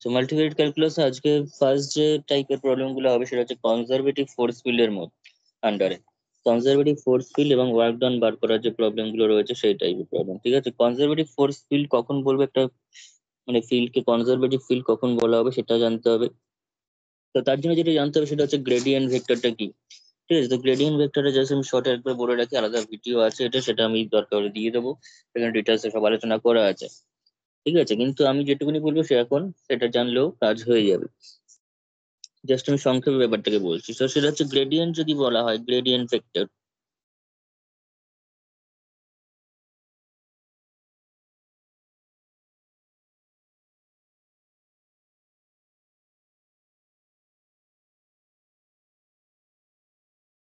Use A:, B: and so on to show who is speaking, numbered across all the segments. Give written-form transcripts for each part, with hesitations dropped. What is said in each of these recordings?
A: তো multivariate calculus আজকে first যে টাইপের প্রবলেম গুলো হবে সেটা হচ্ছে কনজারভেটিভ ফোর্স ফিল্ডের মধ্যে আন্ডারে কনজারভেটিভ ফোর্স ফিল্ড এবং ওয়ার্ক ডান বার করার যে প্রবলেম গুলো রয়েছে সেই টাইপের প্রবলেম। ঠিক আছে, কনজারভেটিভ ফোর্স ফিল্ড কখন বলবো, একটা মানে ফিল্ডকে কনজারভেটিভ ফিল্ড কখন বলা হবে সেটা জানতে হবে। তো তার জন্য যেটা জানতে হবে সেটা হচ্ছে গ্রেডিয়েন্ট ভেক্টরটা কি। ঠিক আছে, তো গ্রেডিয়েন্ট ভেক্টরটা জাস্ট আমি শর্টে একবার বলে রাখি, আলাদা ভিডিও আছে এটা, সেটা আমি দরকার হলে দিয়ে দেবো, সেখানে ডিটেলসে সব আলোচনা করা আছে। ঠিক আছে, কিন্তু আমি যেটুকুনি বলবো সে এখন সেটা জানলেও কাজ হয়ে যাবে। জাস্ট আমি সংক্ষেপে ব্যাপারটাকে বলছি। তো সেটা হচ্ছে গ্রেডিয়েন্ট যদি বলা হয়, গ্রেডিয়েন্ট ভেক্টর,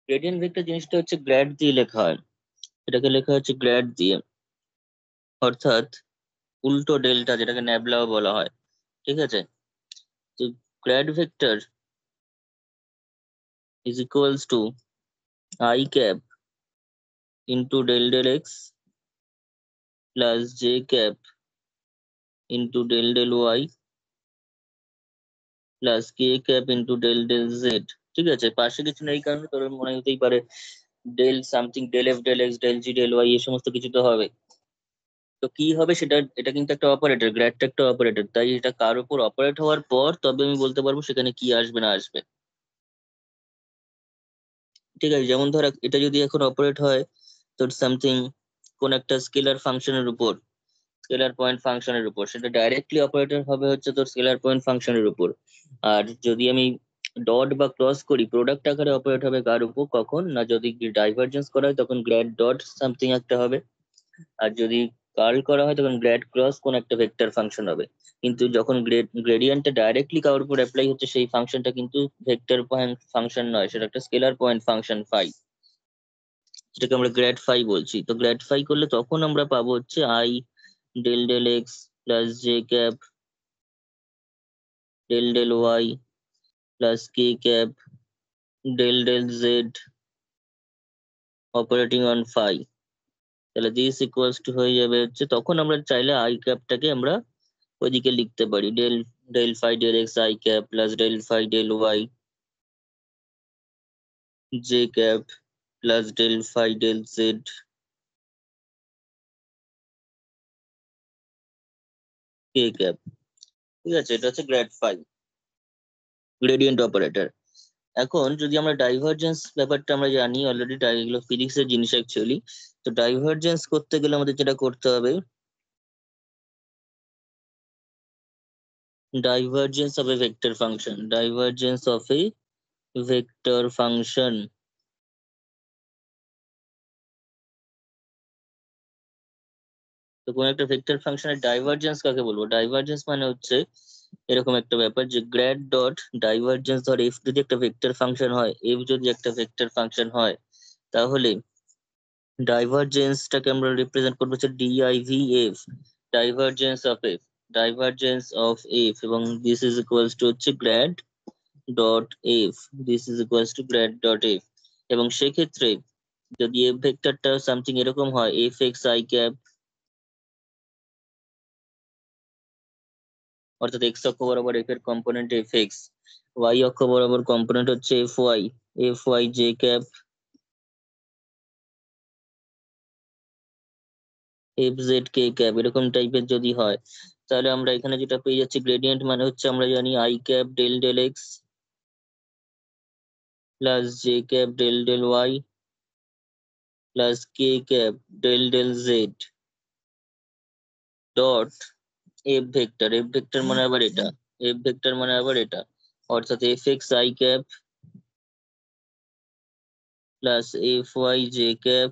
A: গ্রেডিয়েন্ট ভেক্টর জিনিসটা হচ্ছে গ্র্যাড দিয়ে লেখা হয়, এটাকে লেখা হচ্ছে গ্র্যাড দিয়ে, অর্থাৎ উল্টো ডেল্টা, যেটাকে ন্যাবলাও বলা হয়। ঠিক আছে, তো grad vector is equals to i cap into del del x plus j cap into del del y plus k cap into del del z. ঠিক আছে, পাশে কিছু নেই কারণে তোর মনে হতেই পারে del something, del F, del x, del G, del Y, এই সমস্ত কিছু তো হবে। তো কি হবে সেটা, এটা কিন্তু একটা অপারেটর, গ্র্যাডটা একটা অপারেটর, তাই এটা কার উপর অপারেট হওয়ার পর তবে আমি বলতে পারবো সেখানে কি আসবে না আসবে। ঠিক আছে, যেমন ধর এটা যদি এখন অপারেট হয় তোর সামথিং কোন একটা স্কেলার ফাংশনের উপর, স্কেলার পয়েন্ট ফাংশনের উপর, সেটা ডাইরেক্টলি অপারেটর হবে হচ্ছে তোর স্কেলার পয়েন্ট ফাংশনের উপর। আর যদি আমি ডট বা ক্রস করি, প্রোডাক্ট আকারে অপারেট হবে কার উপর, কখন না যদি ডাইভারজেন্স করা হয় তখন গ্র্যাড ডট সামথিং একটা হবে, আর যদি কার্ল করা হয় তখন গ্র্যাড ক্রস কোন একটা ভেক্টর ফাংশন হবে। কিন্তু যখন গ্রেডিয়েন্টটা ডাইরেক্টলি কারোর উপর অ্যাপ্লাই হচ্ছে সেই ফাংশনটা কিন্তু ভেক্টর পয়েন্ট ফাংশন নয়, সেটা একটা স্কেলার পয়েন্ট ফাংশন ফাই, যেটাকে আমরা গ্র্যাড ফাই বলছি। তো গ্র্যাড ফাই করলে তখন আমরা পাবো হচ্ছে i del del x plus j cap del del y plus k cap del del z operating on phi. তাহলে দিস ইকুয়ালস টু হয়ে যাবে হচ্ছে, তখন আমরা চাইলে আই ক্যাপটাকে আমরা ওইদিকে লিখতে পারি del del phi del x I cap plus del phi del Y J cap plus del phi del Z K cap. ঠিক আছে, এটা হচ্ছে গ্র্যাড ফাই, গ্রেডিয়েন্ট অপারেটর। এখন যদি আমরা ডাইভারজেন্স ব্যাপারটা আমরা জানি অলরেডি, এগুলো ফিজিক্সের জিনিস অ্যাকচুয়ালি। তো ডাইভারজেন্স করতে গেলে আমাদের যেটা করতে হবে, divergence of A vector function, divergence of A vector function. তো কোন একটা ভেক্টর ফাংশনের ডাইভারজেন্স কাকে বলবো, ডাইভারজেন্স মানে হচ্ছে এরকম একটা ব্যাপার যে গ্র্যাড ডট ডাইভারজেন্স, ধর এফ যদি একটা ভেক্টর ফাংশন হয়, এফ যদি একটা ভেক্টর ফাংশন হয়, তাহলে ডাইভারজেন্সটাকে আমরা রিপ্রেজেন্ট করবো হচ্ছে DIV F, divergence of F, divergence of F, এবং দিস ইজ ইকুয়ালস টু হচ্ছে grad dot F, this is equals to grad dot F. এবং সেক্ষেত্রে যদি এফ ভেক্টরটা সামথিং এরকম হয়, এফ এক্স আই ক্যাপ, অর্থাৎ এক্স অক্ষ বরাবর এফ এর কম্পোনেন্ট এফ এক্স, ওয়াই অক্ষ বরাবর কম্পোনেন্ট হচ্ছে F Y J cap F Z কে ক্যাপ, এরকম টাইপের যদি হয়, তাহলে আমরা এখানে যেটা পেয়ে যাচ্ছি গ্রেডিয়েন্ট মানে হচ্ছে আমরা জানি I cap del del x plus j cap del del y plus k cap del del z dot F vector, F vector মানে আবার এটা, এফ ভেক্টর মানে আবার এটা, অর্থাৎ F x I cap plus F Y J cap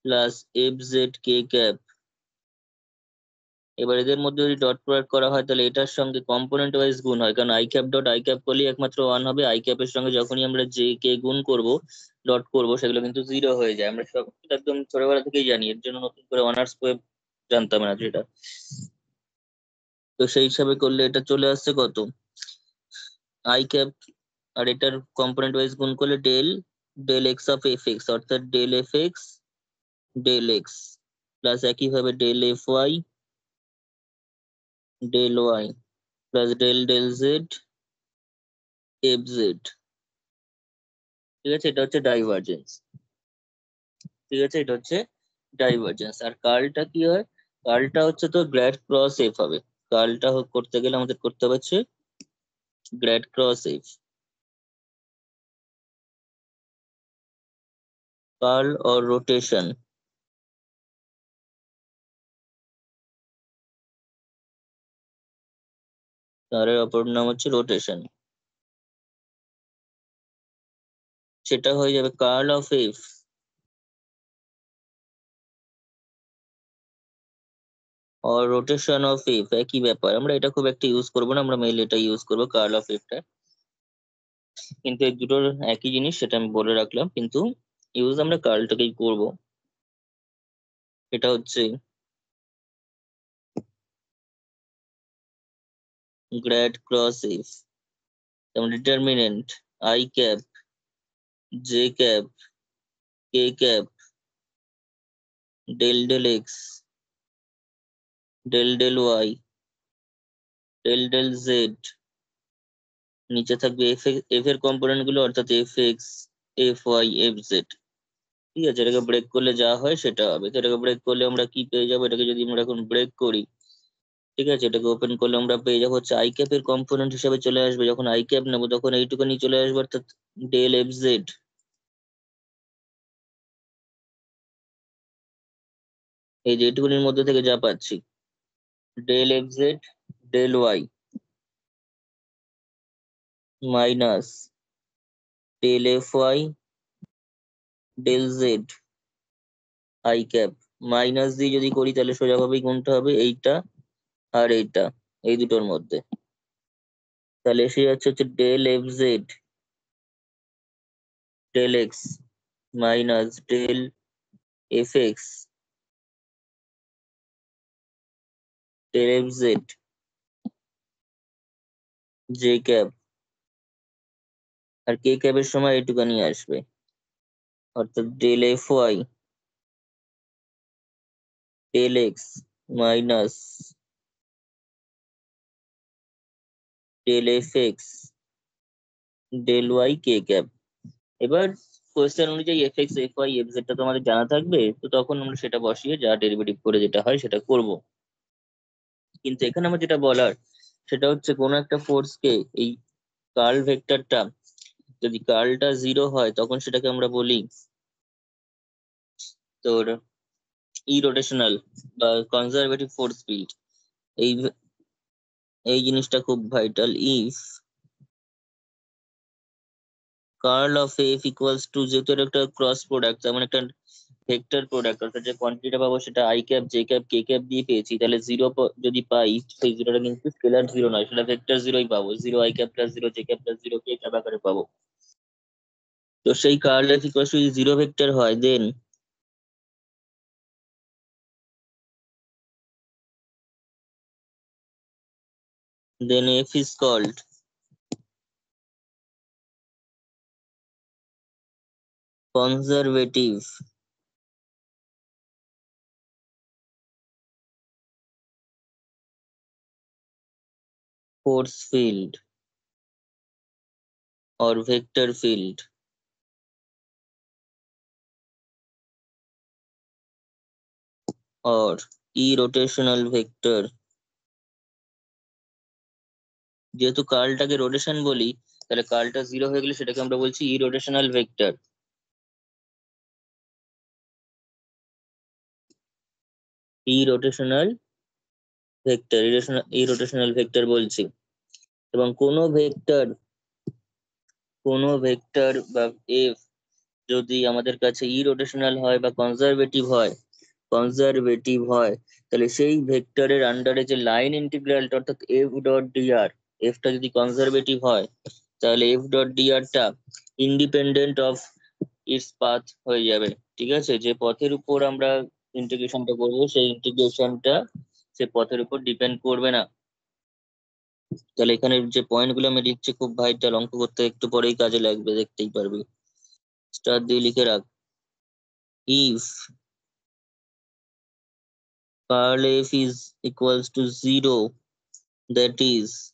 A: plus F Z K cap. এবার এদের মধ্যে যদি ডট প্রয়োগ করা হয় তাহলে এটার সঙ্গে কম্পোনেন্ট ওয়াইজ গুণ হয়, কারণ i cap dot I cap করলেই একমাত্র ওয়ান হবে, আই ক্যাপের সঙ্গে যখনই আমরা জে কে গুণ করব, ডট করব, সেগুলো কিন্তু জিরো হয়ে যায়। আমরা সব একদম ছোটবেলা থেকেই জানি, এর জন্য নতুন করে অনার্স বই জানতাম না যেটা। তো সেই হিসাবে করলে এটা চলে আসছে কত, আই ক্যাপ আর এটার কম্পোনেন্ট ওয়াইজ গুণ করলে del del x of F X, অর্থাৎ del F X del x plus একইভাবে del F Y del y plus del z fz। ঠিক আছে, এটা হচ্ছে ডাইভারজেন্স। ঠিক আছে, এটা হচ্ছে ডাইভারজেন্স। আর কার্লটা কি হয়? কার্লটা হচ্ছে তো গ্র্যাড ক্রস এফ হবে। কার্লটা করতে গেলে আমাদের করতে হবে হচ্ছে grad cross F. Curl or rotation, তার অপর নাম হচ্ছে রোটেশন। সেটা হয়ে যাবে curl of F or rotation of F, একই ব্যাপার। আমরা এটা খুব একটা ইউজ করবো না, আমরা মেইল এটা ইউজ করবো কার্ল অফ এফটা। কিন্তু এই দুটোর একই জিনিস, সেটা আমি বলে রাখলাম, কিন্তু ইউজ আমরা কার্লটাকেই করব। এটা হচ্ছে গ্র্যাড ক্রস এফ, যেমন determinant i cap J cap K cap del x del y del z. নিচে থাকবে এফ এর কম্পোনেন্ট গুলো, অর্থাৎ F x F Y F z. ঠিক আছে, এটাকে ব্রেক করলে যা হয় সেটা হবে। তো এটাকে ব্রেক করলে আমরা কি পেয়ে যাবো? এটাকে যদি আমরা এখন ব্রেক করি, ঠিক আছে, এটাকে ওপেন করলে আমরা পেয়ে যাবো হচ্ছে আই ক্যাপের কম্পোনেন্ট হিসেবে চলে আসবে। যখন আই ক্যাপ নেবো তখন এইটুকুনি চলে আসবে, অর্থাৎ del এফ জেড। এই যে এইটুকুনির মধ্যে থেকে যা পাচ্ছি, del F Z del y minus del F Y del z i cap. Minus দিয়ে যদি করি তাহলে সোজাভাবেই গুণতে হবে এইটা আর এইটা, এই দুটোর মধ্যে। তাহলে এসে যাচ্ছে হচ্ছে del F Z del X minus del F X del F Z J cap. আর কে ক্যাপের সময় এইটুকানি আসবে, অর্থাৎ del F Y del X minus del F X del Y K cap. এবার কোয়েশ্চেন অনুযায়ী F x F Y F Z টা তো আমাদের জানা থাকবে, তো তখন আমরা সেটা বসিয়ে যা ডেরিভেটিভ করে যেটা হয় সেটা করব। কিন্তু এখানে আমার যেটা বলার সেটা হচ্ছে কোনো একটা ফোর্সকে, এই কার্ল ভেক্টরটা যদি কার্লটা জিরো হয় তখন সেটাকে আমরা বলি তোর ইরোটেশনাল বা কনজারভেটিভ ফোর্স ফিল্ড। এই এই জিনিসটা খুব vital. If curl of F equals to, যেহেতু এটা একটা ক্রস প্রোডাক্ট, যেমন একটা ভেক্টর প্রোডাক্ট, অর্থাৎ যে কোয়ান্টিটিটা পাবো সেটা I cap J cap K cap দিয়ে পেয়েছি, তাহলে জিরো যদি পাই, সেই জিরোটা কিন্তু স্কেলার জিরো নয়, সেটা ভেক্টর জিরোই পাবো। Zero I cap plus zero J cap plus zero K cap আকারে পাবো। তো সেই curl F equals to zero vector হয়, then F is called conservative force field or vector field or irrotational vector। যেহেতু কার্লটাকে rotation বলি, তাহলে কার্লটা zero হয়ে গেলে সেটাকে আমরা বলছি ইরোটেশনাল ভেক্টর। ইরোটেশনাল ভেক্টর, ইরোটেশনাল ভেক্টর বলছি। এবং কোনো ভেক্টর বা এফ যদি আমাদের কাছে ইরোটেশনাল হয় বা কনজারভেটিভ হয়, তাহলে সেই ভেক্টরের আন্ডারে যে লাইন ইন্টিগ্রালটা, অর্থাৎ এফ ডট ডিআর, এফটা যদি কনজারভেটিভ হয় তাহলে এফ ডট ডিআর টা ইন্ডিপেন্ডেন্ট অফ ইটস পাথ হয়ে যাবে। ঠিক আছে, যে পথের উপর আমরা ইন্টিগ্রেশনটা করবো সেই ইন্টিগ্রেশনটা সে পথের উপর ডিপেন্ড করবে না। তাহলে এখানে যে পয়েন্ট গুলো আমি লিখছি খুব ভাইটাল, অঙ্ক করতে একটু পরেই কাজে লাগবে, দেখতেই পারবি। স্টার দিয়ে লিখে রাখ। If curl F is equals to zero, that is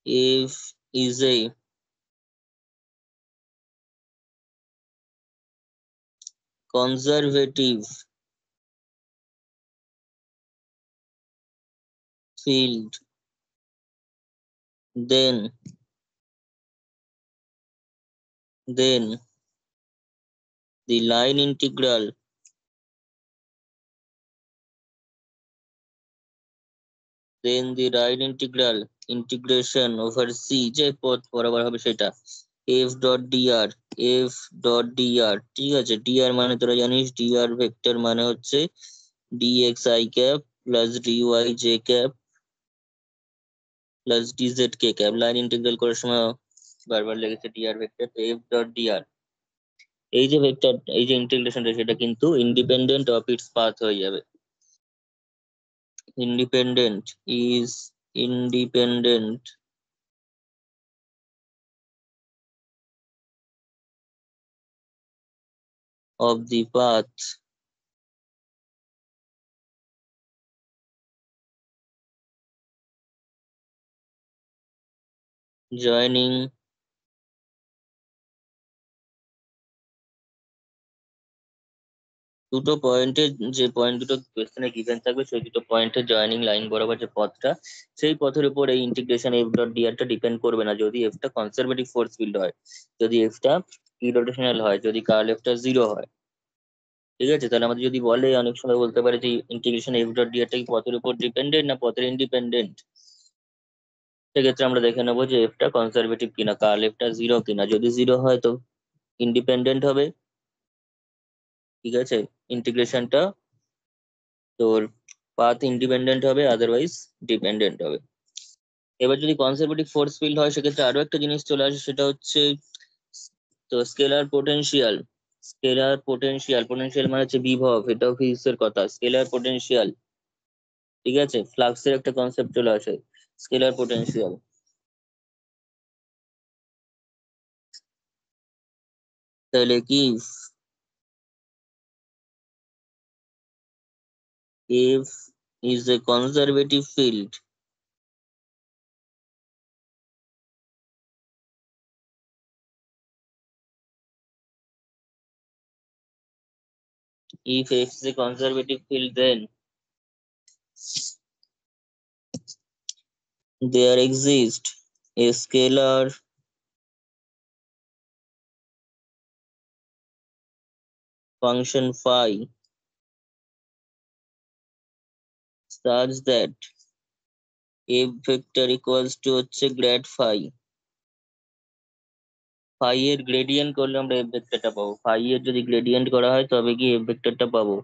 A: f is a conservative field, then the line integral integration over c যে পথ বরাবর হবে সেটা f dot dr f dot dr, ঠিক আছে। dr মানে তোরা জানিস dr ভেক্টর মানে হচ্ছে dx i cap plus dy j cap plus dz k cap. Line integral করার সময় বারবার লেগেছে dr ভেক্টর, তো f ডট dr এই যে ভেক্টর, এই যে ইন্টিগ্রেশনটা সেটা কিন্তু ইন্ডিপেন্ডেন্ট অফ ইটস পাথ হয়ে যাবে। independent is independent of the path joining দুটো পয়েন্টের, যে পয়েন্ট দুটো কোয়েশ্চেনে গিভেন থাকবে সেই দুটো পয়েন্টের জয়েনিং লাইন বরাবর যে পথটা, সেই পথের উপর এই ইন্টিগ্রেশন এফ ডট ডিআর টা ডিপেন্ড করবে না যদি এফটা কনজারভেটিভ ফোর্স ফিল্ড হয়, যদি এফটা ইরোটেশনাল হয়, যদি কার্ল এফটা 0 হয়, ঠিক আছে। তাহলে আমাদের যদি বলে অনেক সময় বলতে পারে যে ইন্টিগ্রেশন এফ ডট ডিআর টা কি পথের উপর ডিপেন্ডেন্ট না পথের ইন্ডিপেন্ডেন্ট, সেক্ষেত্রে আমরা দেখে নেবো যে এফটা কনজারভেটিভ কিনা, কার্ল এফটা 0 কিনা। যদি 0 হয় তো ইন্ডিপেন্ডেন্ট হবে, ঠিক আছে। ইন্টিগ্রেশনটা তোর পাথ ইন্ডিপেন্ডেন্ট হবে, আদারওয়াইজ ডিপেন্ডেন্ট হবে। এবার যদি কনজারভেটিভ ফোর্স ফিল্ড হয় সেক্ষেত্রে আরো একটা জিনিস চলে আসে, সেটা হচ্ছে তো স্কেলার পোটেনশিয়াল। পোটেনশিয়াল মানে হচ্ছে বিভব, এটাও ফিজিক্সের কথা। স্কেলার পোটেনশিয়াল, ঠিক আছে। ফ্লাক্সের একটা কনসেপ্ট চলে আসে, স্কেলার পোটেনশিয়াল। তাহলে কি if is a conservative field if F is a conservative field, then there exists a scalar function phi such that F vector equals to হচ্ছে grad phi। phi এর গ্রেডিয়েন্ট করলে আমরা F ভেক্টরটা পাবো, phi এর যদি gradient করা হয় তবে কি F ভেক্টরটা পাবো।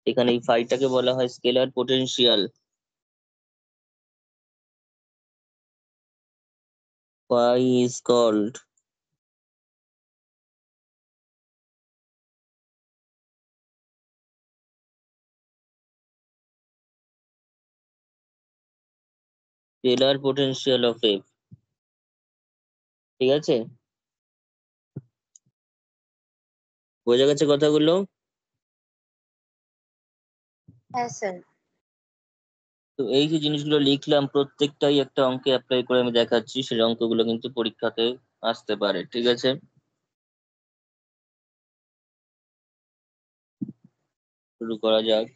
A: এখানে এই phi-টাকে বলা হয় scalar potential. phi is called scalar potential of F, ঠিক আছে। বোঝা গেছে কথাগুলো?
B: হ্যাঁ স্যার।
A: তো এই যে জিনিসগুলো লিখলাম প্রত্যেকটাই একটা অঙ্কে অ্যাপ্লাই করে আমি দেখাচ্ছি, সেই অঙ্কগুলো কিন্তু পরীক্ষাতে আসতে পারে, ঠিক আছে। শুরু করা যাক।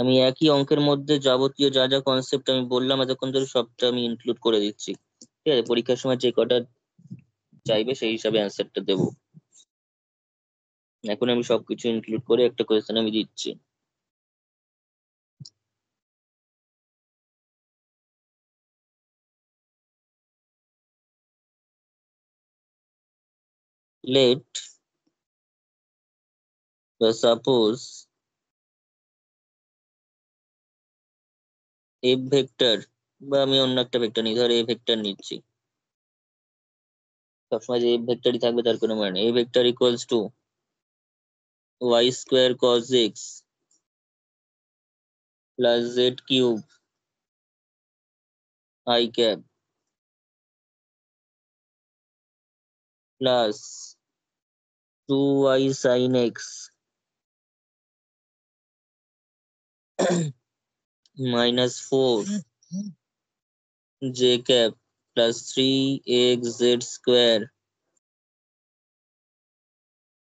A: আমি একই অঙ্কের মধ্যে যাবতীয় যা যা কনসেপ্ট আমি বললাম এতক্ষণ ধরে সবটা আমি ইনক্লুড করে দিচ্ছি, ঠিক আছে। পরীক্ষার সময় যে কটা চাইবে সেই হিসাবে অ্যান্সারটা দেবো। এখন আমি সবকিছু ইনক্লুড করে একটা কোয়েশ্চেন আমি দিচ্ছি। Let suppose f ভেক্টর, বা আমি অন্য একটা ভেক্টর নিই, ধর a ভেক্টর নিচ্ছি। সবসময় যে f ভেক্টরই থাকবে তার কোনো মানে নেই। a vector equals to y square cos x plus z cube I cap plus 2y sin x minus 4 j cap plus 3x z square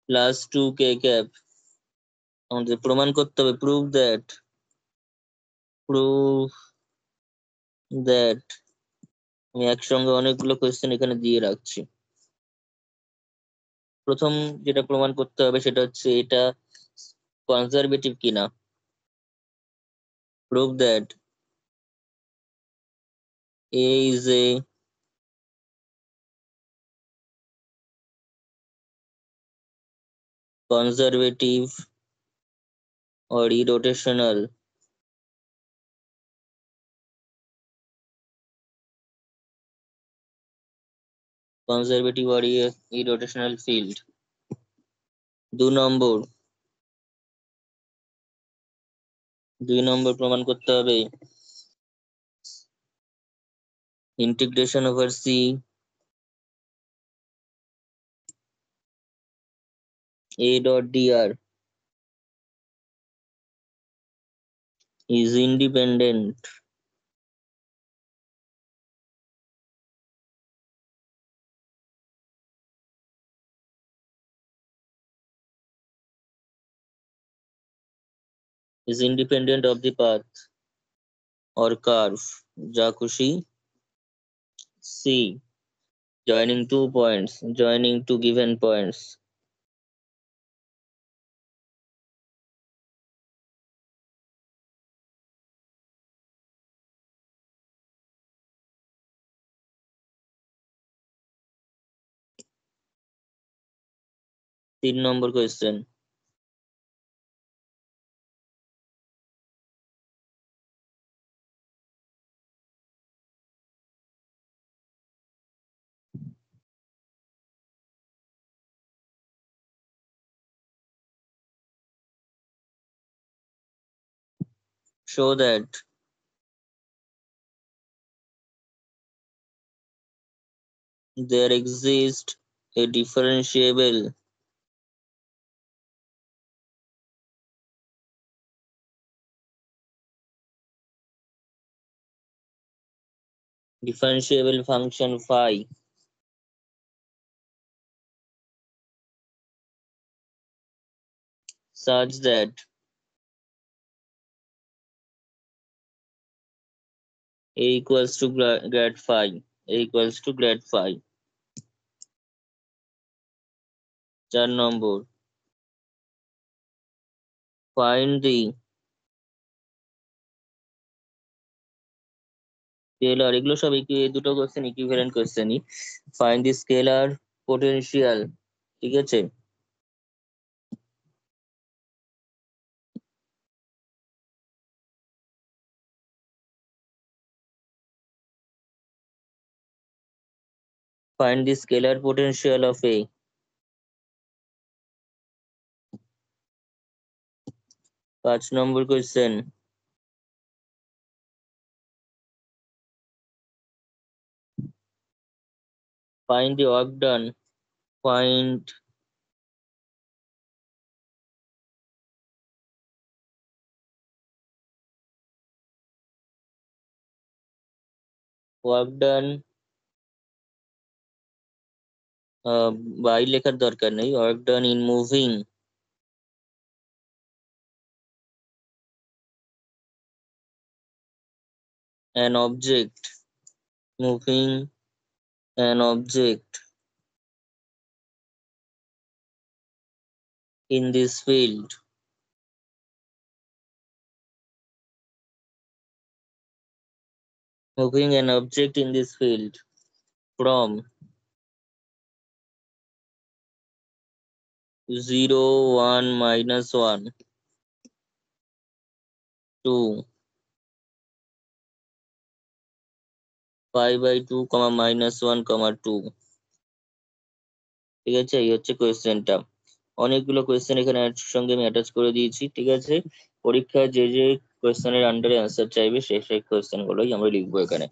A: plus 2k cap। আমাদের প্রমাণ করতে হবে প্রুভ দ্যাট আমি একসঙ্গে অনেকগুলো কোয়েশ্চেন এখানে দিয়ে রাখছি। প্রথম যেটা প্রমাণ করতে হবে সেটা হচ্ছে এটা কনজারভেটিভ কিনা। Prove that A is a conservative or irrotational irrotational field। 2 নম্বর প্রমাণ করতে হবে integration over c a dot dr is independent of the path or curve যা খুশি c joining two given points। তিন নম্বর question show that there exists a differentiable function phi such that a equals to grad phi a equals to grad phi। 4 নম্বর find the scalar এগুলো সব এই দুটো question equivalent কোশ্চেনই। Find the scalar potential, ঠিক আছে। Find the scalar potential of A. 5 নম্বর কোশ্চেন find the work done find work done by লেখার দরকার নেই, work done in moving an object in this field from 0 1 minus 1 to 5/2 minus 1 2। ঠিক আছে, এই হচ্ছে কোয়েশ্চেনটা। অনেকগুলো কোয়েশ্চেন এখানে সঙ্গে আমি অ্যাটাচ করে দিয়েছি, ঠিক আছে। পরীক্ষায় যে কোয়েশ্চেনের আন্ডারে অ্যান্সার চাইবে সেই কোয়েশ্চেন গুলোই আমরা লিখবো এখানে।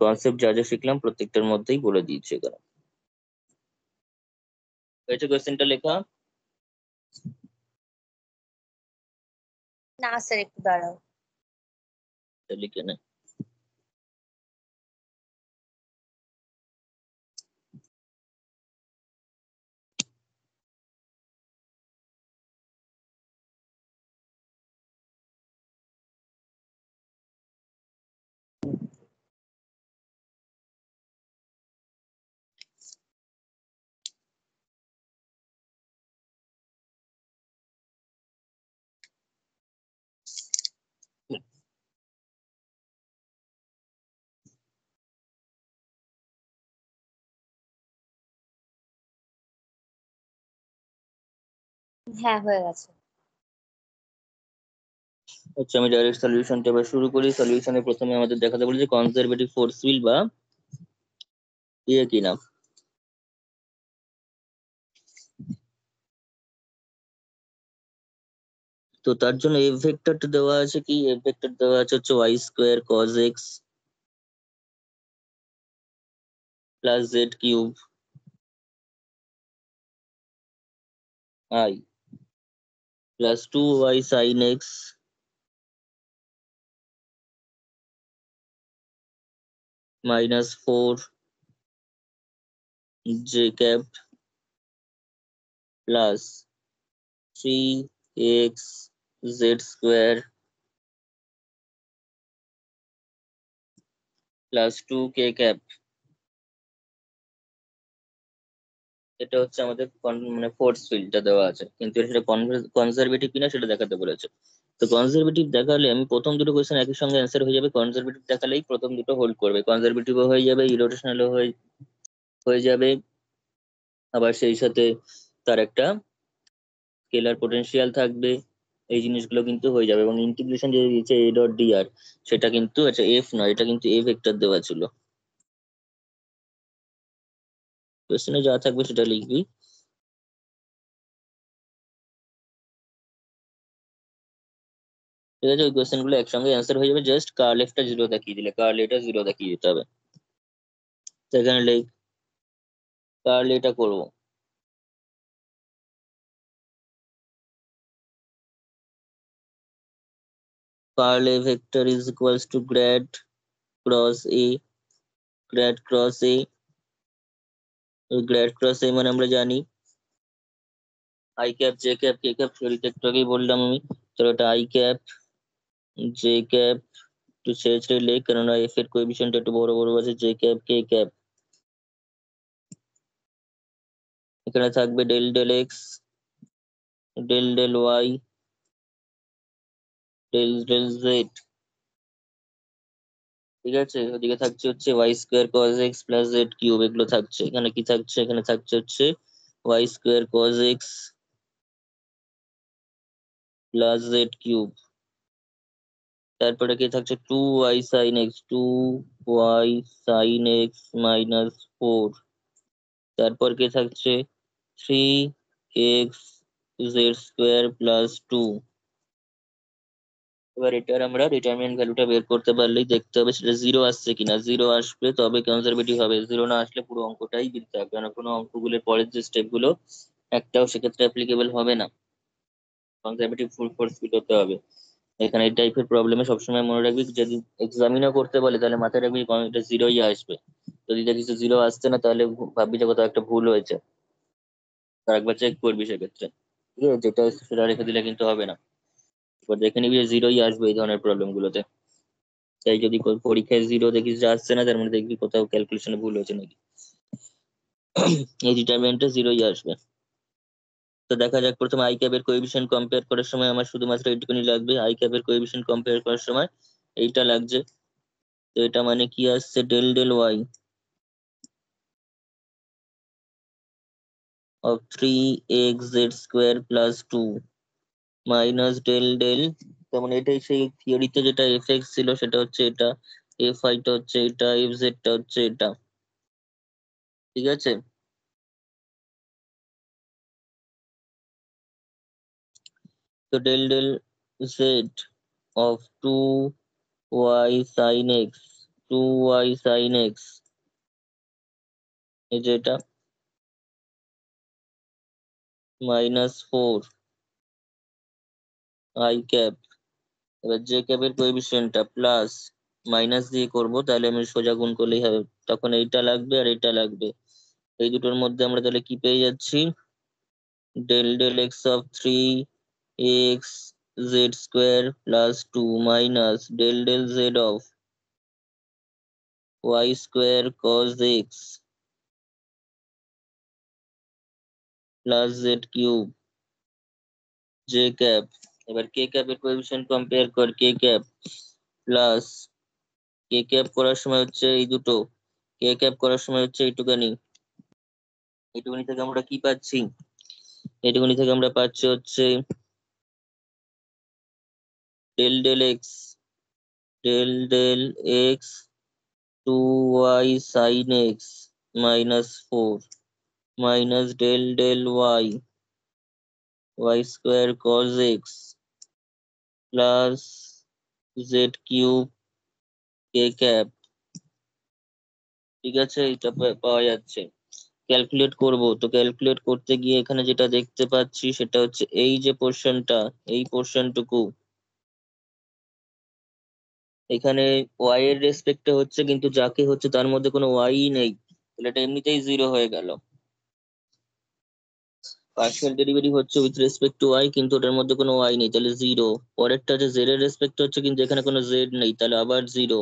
A: কনসেপ্ট যা যা শিখলাম প্রত্যেকটার মধ্যেই বলে দিয়েছি এখানে। হয়েছে কোয়েশ্চেনটা লেখা?
B: না স্যার, একটু দাঁড়াও।
A: লিখে নে।
B: হ্যাঁ, হয়ে গেছে।
A: আচ্ছা, আমি ডাইরেক্ট সলিউশনটা এবার শুরু করি। সলিউশনে প্রথমে আমাদের দেখাতে বলেছে কনজারভেটিভ ফোর্স ফিল্ড বা কিনা। তো তার জন্য এফ ভেক্টরটা দেওয়া আছে কি? এফ ভেক্টর দেওয়া আছে হচ্ছে Y square cos x plus Z cube i plus 2y sin x minus 4j cap plus 3x z square plus 2k cap। এটা হচ্ছে আমাদের মানে ফোর্স ফিল্ডটা দেওয়া আছে, কিন্তু সেটা কনজারভেটিভ কিনা সেটা দেখাতে বলেছে। তো কনজারভেটিভ দেখালে আমি প্রথম দুটো কোয়েশ্চেন একই সঙ্গে অ্যান্সার হয়ে যাবে। কনজারভেটিভ দেখালেই প্রথম দুটো হোল্ড করবে, কনজারভেটিভও হয়ে যাবে, ইরোটেশনালও হয়ে যাবে, আবার সেই সাথে তার একটা স্কেলার পোটেনশিয়াল থাকবে। এই জিনিসগুলো কিন্তু হয়ে যাবে। এবং ইন্টিগ্রেশন যে দিয়েছে এ ডট ডিআর, সেটা কিন্তু আচ্ছা এফ নয়, এটা কিন্তু এ ভেক্টর দেওয়া ছিল। কোয়েশ্চেনে যা থাকবে সেটা লিখবি। ঠিক আছে, ওই কোয়েশ্চেন গুলো একসঙ্গে অ্যান্সার হয়ে যাবে, জাস্ট কার্ল এফটা জিরো দেখিয়ে দিলে, কার্ল এটা জিরো দেখিয়ে দিতে হবে। সেখানে লিখ কার্ল এটা করবো, curl A vector is equals to grad cross A, grad cross A. Grad cross A মানে আমরা জানি I cap J cap K cap, সেটা একটু আগেই বললাম আমি। তো এটা আই ক্যাপ জে ক্যাপ একটু ছেড়ে ছেড়ে লেখ, কেননা এফ এর কোএফিসিয়েন্ট একটু বড় বড় আছে। জে ক্যাপ কে ক্যাপ, এখানে থাকবে del del x, del del y, del del z. ঠিক আছে, ওদিকে থাকছে হচ্ছে Y square cos x plus Z cube, এগুলো থাকছে। এখানে কি থাকছে? এখানে থাকছে হচ্ছে Y square cos x plus Z cube. তারপরে কি থাকছে? 2y sin x তারপর কি থাকছে? 3x z² + 2। এবার এটার আমরা ডিটারমিনেন্ট ভ্যালুটা বের করতে পারলেই দেখতে হবে সেটা জিরো আসছে কিনা। জিরো আসবে তবে কনজারভেটিভ হবে, জিরো না আসলে পুরো অঙ্কটাই দিতে হবে, কারণ কোনো অঙ্কগুলোর পরের যে স্টেপ গুলো একটাও সেক্ষেত্রে অ্যাপ্লিকেবল হবে না। কনজারভেটিভ ফুল ফোর্স ফিট হতে হবে। এখানে এই টাইপের প্রবলেমে সবসময় মনে রাখবি, যদি এক্সামিনও করতে বলে তাহলে মাথায় রাখবি এটা জিরোই আসবে। যদি দেখিস জিরো আসছে না, তাহলে ভাববি যে কোথাও একটা ভুল হয়েছে, আর একবার চেক করবি সেক্ষেত্রে। ঠিক আছে, যেটা সেটা রেখে দিলে কিন্তু হবে না। এবার দেখে নিবি যে জিরোই আসবে এই ধরনের প্রবলেম গুলোতে। তাই যদি পরীক্ষায় জিরো দেখিস যে আসছে না, তার মানে দেখবি কোথাও ক্যালকুলেশনে ভুল হয়েছে নাকি। এই ডিটারমিনেন্টে জিরোই আসবে। তো দেখা যাক, প্রথমে আই ক্যাবের কোএফিসিয়েন্ট কম্পেয়ার করার সময় আমার শুধুমাত্র এইটুকুনি লাগবে। আই ক্যাবের কোএফিসিয়েন্ট কম্পেয়ার করার সময় এইটা লাগছে। তো এটা মানে কি আসছে? Del del y of 3x z² + 2 minus del del. তার মানে এটাই সেই থিওরিতে যেটা এফ এক্স ছিল সেটা হচ্ছে এটা, এফ আইটা হচ্ছে এটা, এফ জেডটা হচ্ছে এটা। ঠিক আছে, তো del del z of 2y sin x 2y sin x, এই যে এটা -4 i ক্যাপ, এবার জে ক্যাপের কোএফিসিয়েন্টটা প্লাস মাইনাস দিয়ে করব, তাহলে আমি সোজা গুণ করলেই হবে, তখন এইটা লাগবে আর এইটা লাগবে। এই দুটোর মধ্যে আমরা তাহলে কি পেয়ে যাচ্ছি, del del x of 3x z square plus 2 minus del del z of y square cos x plus Z cube j cap. এবার কে ক্যাপের কোএফিসিয়েন্ট কম্পেয়ার কর, k cap plus k cap করার সময় হচ্ছে এই দুটো, কে ক্যাপ করার সময় হচ্ছে এইটুকানি, এইটুকুনি থেকে আমরা কি পাচ্ছি, এইটুকুনি থেকে আমরা পাচ্ছি হচ্ছে del del x, del del X 2y sin x -4 minus del del y square cos x plus Z cube K cap. ঠিক আছে, এটা পাওয়া যাচ্ছে। ক্যালকুলেট করব, তো ক্যালকুলেট করতে গিয়ে এখানে যেটা দেখতে পাচ্ছি সেটা হচ্ছে এই যে পোর্শনটা, এই পোর্শনটুকু এখানে y এর রেসপেক্টে হচ্ছে, কিন্তু যাকে হচ্ছে তার মধ্যে কোনো y নেই, তাহলে এটা এমনিতেই 0 হয়ে গেল। পার্শিয়াল ডেরিভেটিভ হচ্ছে উইথ রেসপেক্ট টু y, কিন্তু ওটার মধ্যে কোনো y নেই, তাহলে 0। পরেরটা যে z এর রেসপেক্ট হচ্ছে, কিন্তু এখানে কোনো z নেই, তাহলে আবার 0।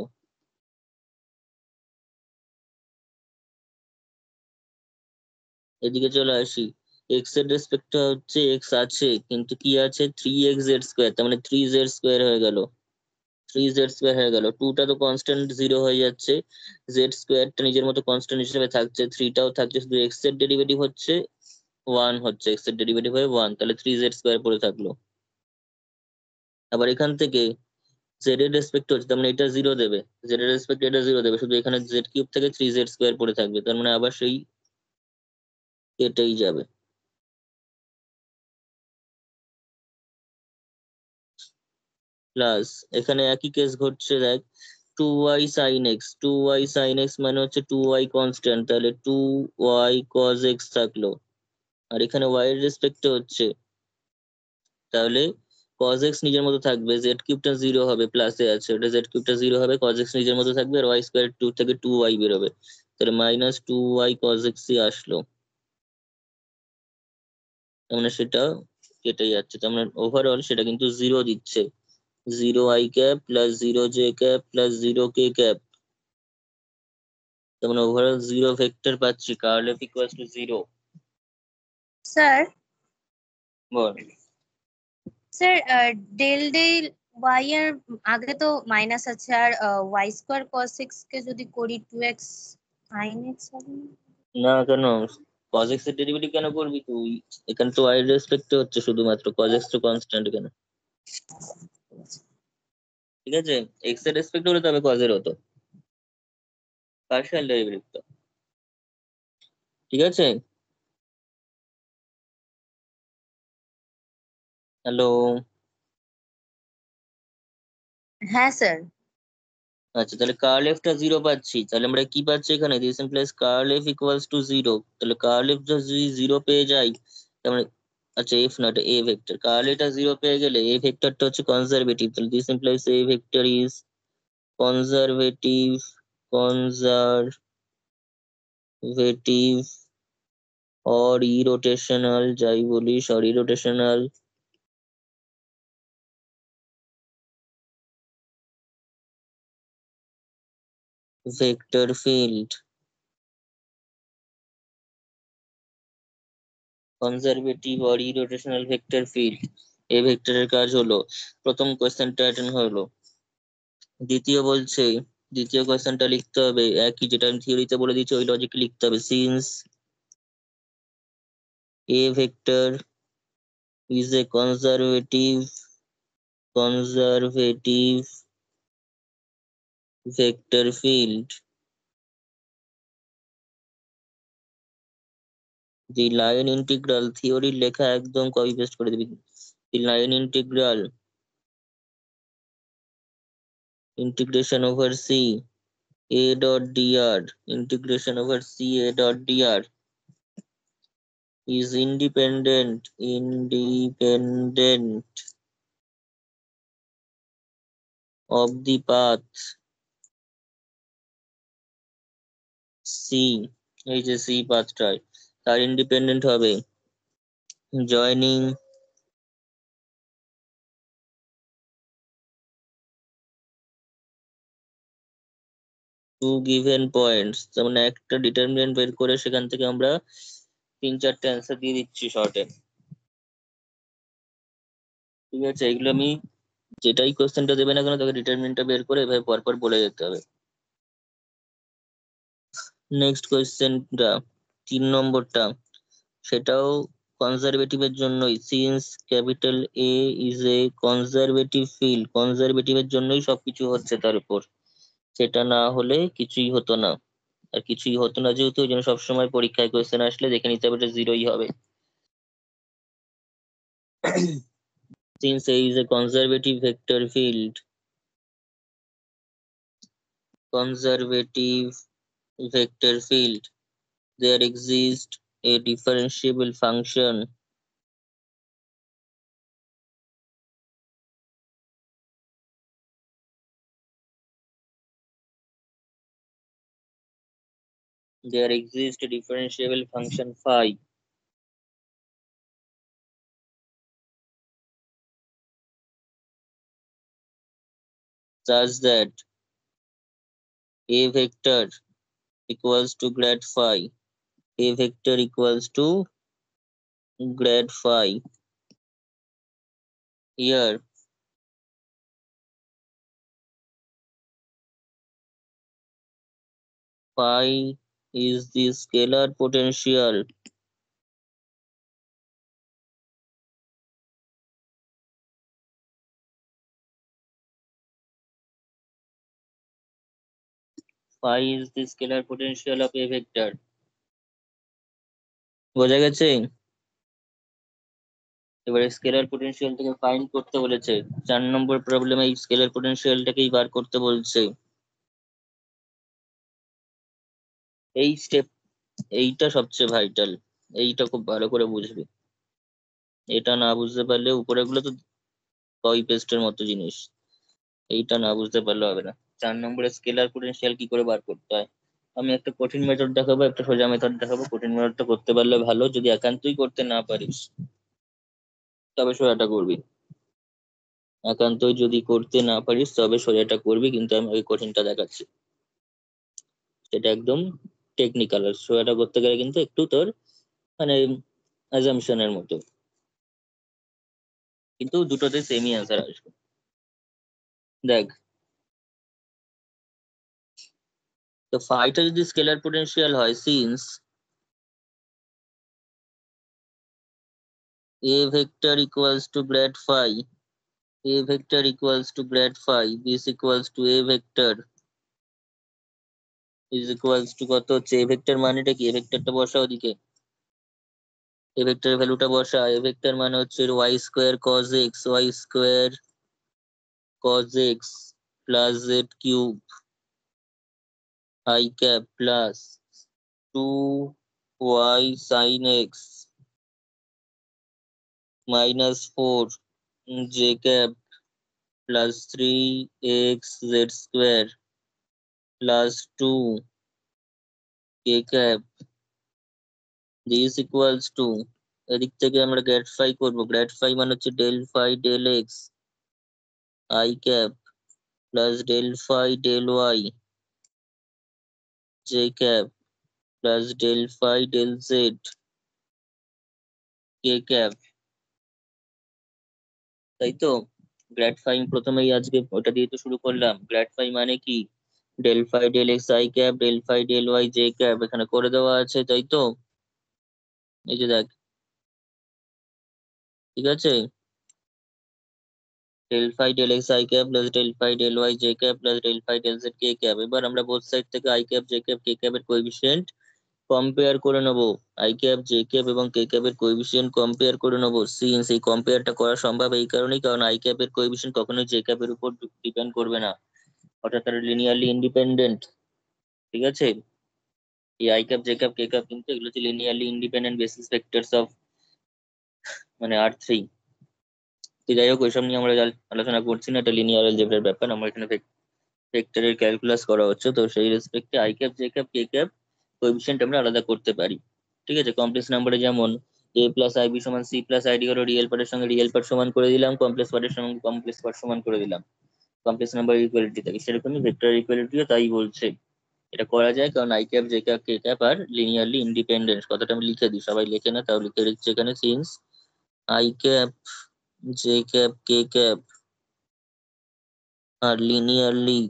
A: এদিকে চলে আসি, x এর রেসপেক্টটা হচ্ছে x আছে, কিন্তু কি আছে 3x z স্কোয়ার, তার মানে 3z স্কোয়ার হয়ে গেল, 3z স্কোয়ার হয়ে গেল। 2টা তো কনস্ট্যান্ট 0 হয়ে যাচ্ছে, z স্কোয়ারটা নিজের মতো কনস্ট্যান্ট হিসেবে থাকছে, 3টাও থাকছে, শুধু x এর ডেরিভেটিভ হচ্ছে 1 হচ্ছে, x এর ডেরিভেটিভ হয়ে 1, তাহলে 3z স্কোয়ার পড়ে থাকলো। আবার এখান থেকে z এর রেসপেক্ট হচ্ছে, তার মানে এটা 0 দেবে, z এর রেসপেক্ট এটা 0 দেবে, শুধু এখানে z কিউব থেকে 3z স্কোয়ার পড়ে থাকবে, তার মানে আবার সেই কেটেই যাবে। প্লাস এখানে একই কেস ঘটছে, দেখ 2y sin x, 2y sin x মানে হচ্ছে 2y কনস্ট্যান্ট, তাহলে 2y cos x থাকলো, আর এখানে y এর রেসপেক্টে হচ্ছে, তাহলে cos x নিজের মতো থাকবে, z কিউবটা 0 হবে, প্লাসে আছে ওটা, z কিউবটা 0 হবে, cos x নিজের মতো থাকবে, আর y স্কোয়ার 2 থেকে 2y বেরোবে, তাহলে -2y cos x ই আসলো, তার মানে সেটা কেটে যাচ্ছে, তার মানে ওভারঅল সেটা কিন্তু 0 দিচ্ছে, 0 i cap plus 0 j cap plus 0 k cap, তার মানে ওভারঅল 0 ভেক্টর পাচ্ছি, curl F equals to 0।
B: Sir,
A: বল।
B: স্যার ডেল ডেল y এর আগে তো মাইনাস আছে, আর y স্কোয়ার cos x কে যদি করি 2x sin x হবে না?
A: না কেন, cos x এর ডেরিভেটিভ কেন করবি তুই, এখানে তো y এর রেসপেক্টে হচ্ছে শুধুমাত্র, cos x তো কনস্ট্যান্ট কেন, ঠিক আছে, x এর রেসপেক্ট হলে তবে cos এর হতো, পার্শিয়াল ডেরিভেটিভ তো, ঠিক আছে। হ্যালো,
B: হ্যাঁ স্যার।
A: আচ্ছা তাহলে কার্ল এফ টা 0 পাচ্ছি, তাহলে আমরা কি পাচ্ছি এখানে, this implies curl F equals to 0, তাহলে কার্ল এফ যদি 0 পেয়ে যাই, তার মানে আচ্ছা এফ না, এটা এ ভেক্টর, কার্ল এটা 0 পেয়ে গেলে এ ভেক্টরটা হচ্ছে কনজারভেটিভ, তাহলে this implies A vector is conservative, conservative or irrotational, যাই বলিস or irrotational, vector field, conservative or irrotational vector field. এই ভেক্টরের কাজ হলো, প্রথম কোয়েশ্চেনটা অ্যাটেন্ড হলো, দ্বিতীয় বলছে, দ্বিতীয় কোয়েশ্চেনটা লিখতে হবে একই, যেটা আমি থিওরিতে বলে দিচ্ছি ওই লজিকে লিখতে হবে, since A vector is a conservative vector field, the line integral, থিওরির লেখা একদম কপি পেস্ট করে দিবি, the line integral integration over c A dot dr integration over C A dot dr is independent of the path C, এই যে C পাথটায় তার independent হবে joining two given points, তার মানে একটা ডিটারমিনেন্ট বের করে সেখান থেকে আমরা 3-4টে অ্যান্সার দিয়ে দিচ্ছি শর্টে। ঠিক আছে, এগুলো আমি যেটাই কোশ্চেনটা দেবে না কেন তাকে ডিটারমিনেন্টটা বের করে এভাবে পরপর বলে যেতে হবে। নেক্সট কোয়েশ্চেনটা 3 নম্বরটা, সেটাও কনজারভেটিভের জন্যই, since capital A is a conservative field, কনজারভেটিভের জন্যই সবকিছু হচ্ছে তার উপর, সেটা না হলে কিছুই হতো না। আর কিছুই হতো না যেহেতু ওই জন্য সবসময় পরীক্ষায় কোয়েশ্চেন আসলে দেখে নিতে হবে এটা 0ই হবে। Since A is a conservative vector field, there exists a differentiable function phi such that A vector equals to grad phi, A vector equals to grad phi. Here phi is the scalar potential of A vector. বোঝা গেছে? এবারে scalar potential থেকে find করতে বলেছে, 4 নম্বর প্রবলেমে এই scalar পোটেনশিয়ালটাকেই বার করতে বলছে। এই স্টেপ, এইটা সবচেয়ে ভাইটাল, এইটা খুব ভালো করে বুঝবি, এটা না বুঝতে পারলে উপরেগুলো তো কপি পেস্টের মতো জিনিস, এইটা না বুঝতে পারলে হবে না। 4 নম্বরে স্কেলার পোটেনশিয়াল কি করে বার করতে হয়, আমি একটা কঠিন মেথড দেখাবো, একটা সোজা মেথড দেখাবো। কঠিন মেথডটা করতে পারলে ভালো, যদি একান্তই করতে না পারিস তবে সোজাটা করবি, একান্তই যদি করতে না পারিস তবে সোজাটা করবি, কিন্তু আমি ওই কঠিনটা দেখাচ্ছি, সেটা একদম টেকনিক্যাল। আর সোজাটা করতে গেলে কিন্তু একটু তোর মানে অ্যাজাম্পশনের মতো, কিন্তু দুটোতে সেমই অ্যান্সার আসবে। দেখ, তো ফাইটা যদি স্কেলার পোটেনশিয়াল হয়, since A vector equals to grad phi, A vector equals to grad phi, this equals to A vector is equals to কত হচ্ছে, A vector মানেটা কি, A vectorটা বসা ওদিকে, A vector এর ভ্যালুটা বসা, A vector মানে হচ্ছে y square cos x, y square cos x plus z cube I cap plus 2y sin x minus 4 j cap plus 3x z square plus 2 k cap, this equals to, এদিক থেকে আমরা grad phi করবো, grad phi মানে হচ্ছে del phi del x I cap plus del phi del Y J cap plus del phi del Z K cap, তাই তো? Grad phi প্রথমেই আজকে ওটা দিয়ে তো শুরু করলাম, গ্র্যাড ফাই মানে কি, del phi del x I cap del phi del Y J cap, এখানে করে দেওয়া আছে, তাই তো? এই যে দেখ, ঠিক আছে, del phi del x I cap plus del phi del Y J cap plus del phi del Z K cap. এবার আমরা বোথ সাইড থেকে I cap J cap K ক্যাপের কোএফিসিয়েন্ট কম্পেয়ার করে নেব, আই ক্যাপ জে ক্যাপ এবং কে ক্যাপের coefficient compare করে নেব। সিন্স এই কম্পেয়ারটা করা সম্ভব এই কারণেই, কারণ আই ক্যাপ এর কোএফিসিয়েন্ট কখনোই জে ক্যাপের উপর ডিপেন্ড করবে না, অর্থাৎ তারা লিনিয়ারলি ইন্ডিপেন্ডেন্ট। ঠিক আছে? এই I cap J cap K cap কিন্তু এগুলো হচ্ছে linearly independent basis vectors of মানে R3। তো যাই হোক ওইসব নিয়ে আমরা আলোচনা করছি না, এটা লিনিয়ার অ্যালজেব্রার ব্যাপার, আমরা এখানে ভেক্টরের ক্যালকুলাস করা হচ্ছে, তো সেই রেসপেক্টে I cap J cap K cap coefficient আমরা আলাদা করতে পারি। ঠিক আছে? কমপ্লেক্স নাম্বারে যেমন a প্লাস আইবি সমান সি প্লাস আইডি হলো রিয়েল পার্টের সঙ্গে রিয়েল পার্ট সমান করে দিলাম, কমপ্লেক্স পার্টের সঙ্গে কমপ্লেক্স পার্ট সমান করে দিলাম, কমপ্লেক্স নাম্বার ইকুয়ালিটি থাকে, সেরকমই ভেক্টর ইকুয়ালিটিও তাই বলছে। এটা করা যায় কারণ i cap J cap K cap are linearly independent. কথাটা আমি লিখে দিই, সবাই লেখে না, তাও লিখে দিচ্ছি এখানে। Since i cap J cap K cap are linearly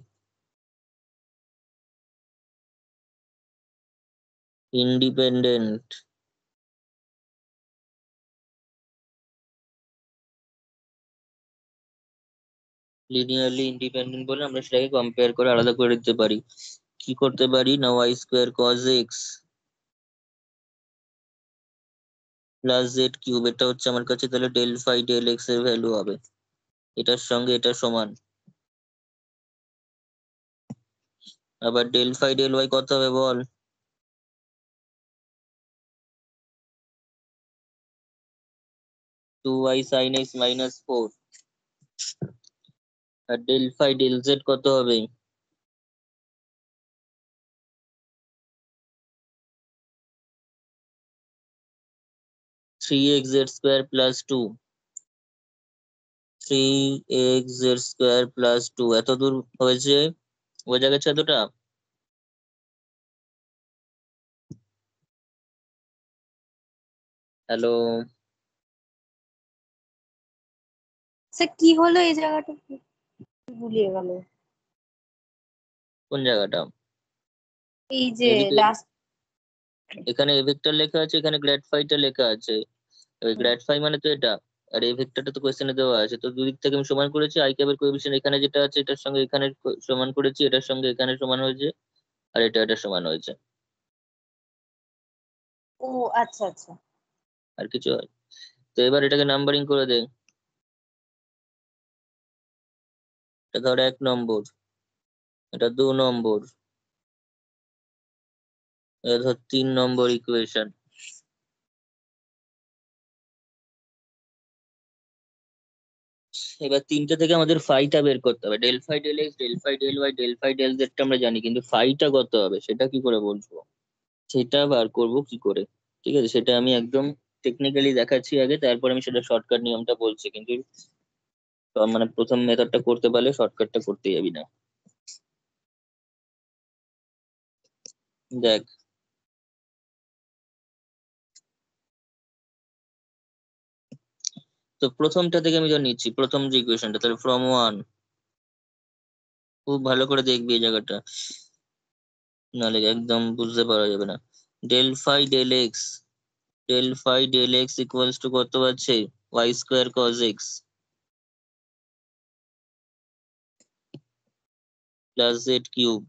A: independent, linearly independent বলে আমরা সেটাকে কম্পেয়ার করে আলাদা করে দিতে পারি। কি করতে পারি না, y square cos x plus Z cube, এটা হচ্ছে আমার কাছে তাহলে ডেল ফাই ডেল এক্স এর ভ্যালু হবে, এটার সঙ্গে এটা সমান। আবার ডেল ফাই ডেল ওয়াই কত হবে বল? 2y sin x minus 4। আর ডেল ফাই ডেল জেড কত হবে? 3x Z square plus 2। 3x Z square plus 2 এত দূর হয়েছে, বোঝা গেছে এতটা? হ্যালো?
B: স্যার কি হলো এই জায়গাটা, গুলিয়ে গেল।
A: কোন জায়গাটা?
B: এই যে
A: এদিকে
B: লাস্ট।
A: এখানে এ ভেক্টর লেখা আছে, এখানে গ্র্যাড ফাইটা লেখা আছে। ওই গ্র্যাড ফাই মানে তো এটা, আর এই ভেক্টরটা তো কোশ্চেনে দেওয়া আছে, তো দুদিক থেকে আমি সমান করেছি। আই ক্যাপের কোএফিসিয়েন্ট এখানে যেটা আছে এটার সঙ্গে এখানে সমান করেছি, এটার সঙ্গে এখানে সমান হয়েছে, আর এটা সমান হয়েছে।
B: ও আচ্ছা আচ্ছা।
A: আর কিছু হয়? তো এবার এটাকে নাম্বারিং করে দে। এটা ধর 1 নম্বর, এটা 2 নম্বর, এটা ধর 3 নম্বর ইকুয়েশন। এবার তিনটে থেকে আমাদের ফাইটা বের করতে হবে, del phi del x, del phi del y, del phi del z আমরা জানি, কিন্তু ফাইটা কত হবে সেটা কি করে বলবো? সেটা বার করব কি করে? ঠিক আছে, সেটা আমি একদম টেকনিক্যালি দেখাচ্ছি আগে, তারপর আমি সেটা শর্টকাট নিয়মটা বলছি। কিন্তু মানে প্রথম মেথডটা করতে পারলে শর্টকাটটা করতে যাবি না। দেখ, তো প্রথমটা থেকে আমি যখন নিচ্ছি, প্রথম যে ইকুয়েশনটা, তাহলে ফ্রম ওয়ান, খুব ভালো করে দেখবি এই জায়গাটা, নাহলে একদম বুঝতে পারা যাবে না। Del phi del x, del phi del x equals to কত আছে? Y square cos x plus Z cube.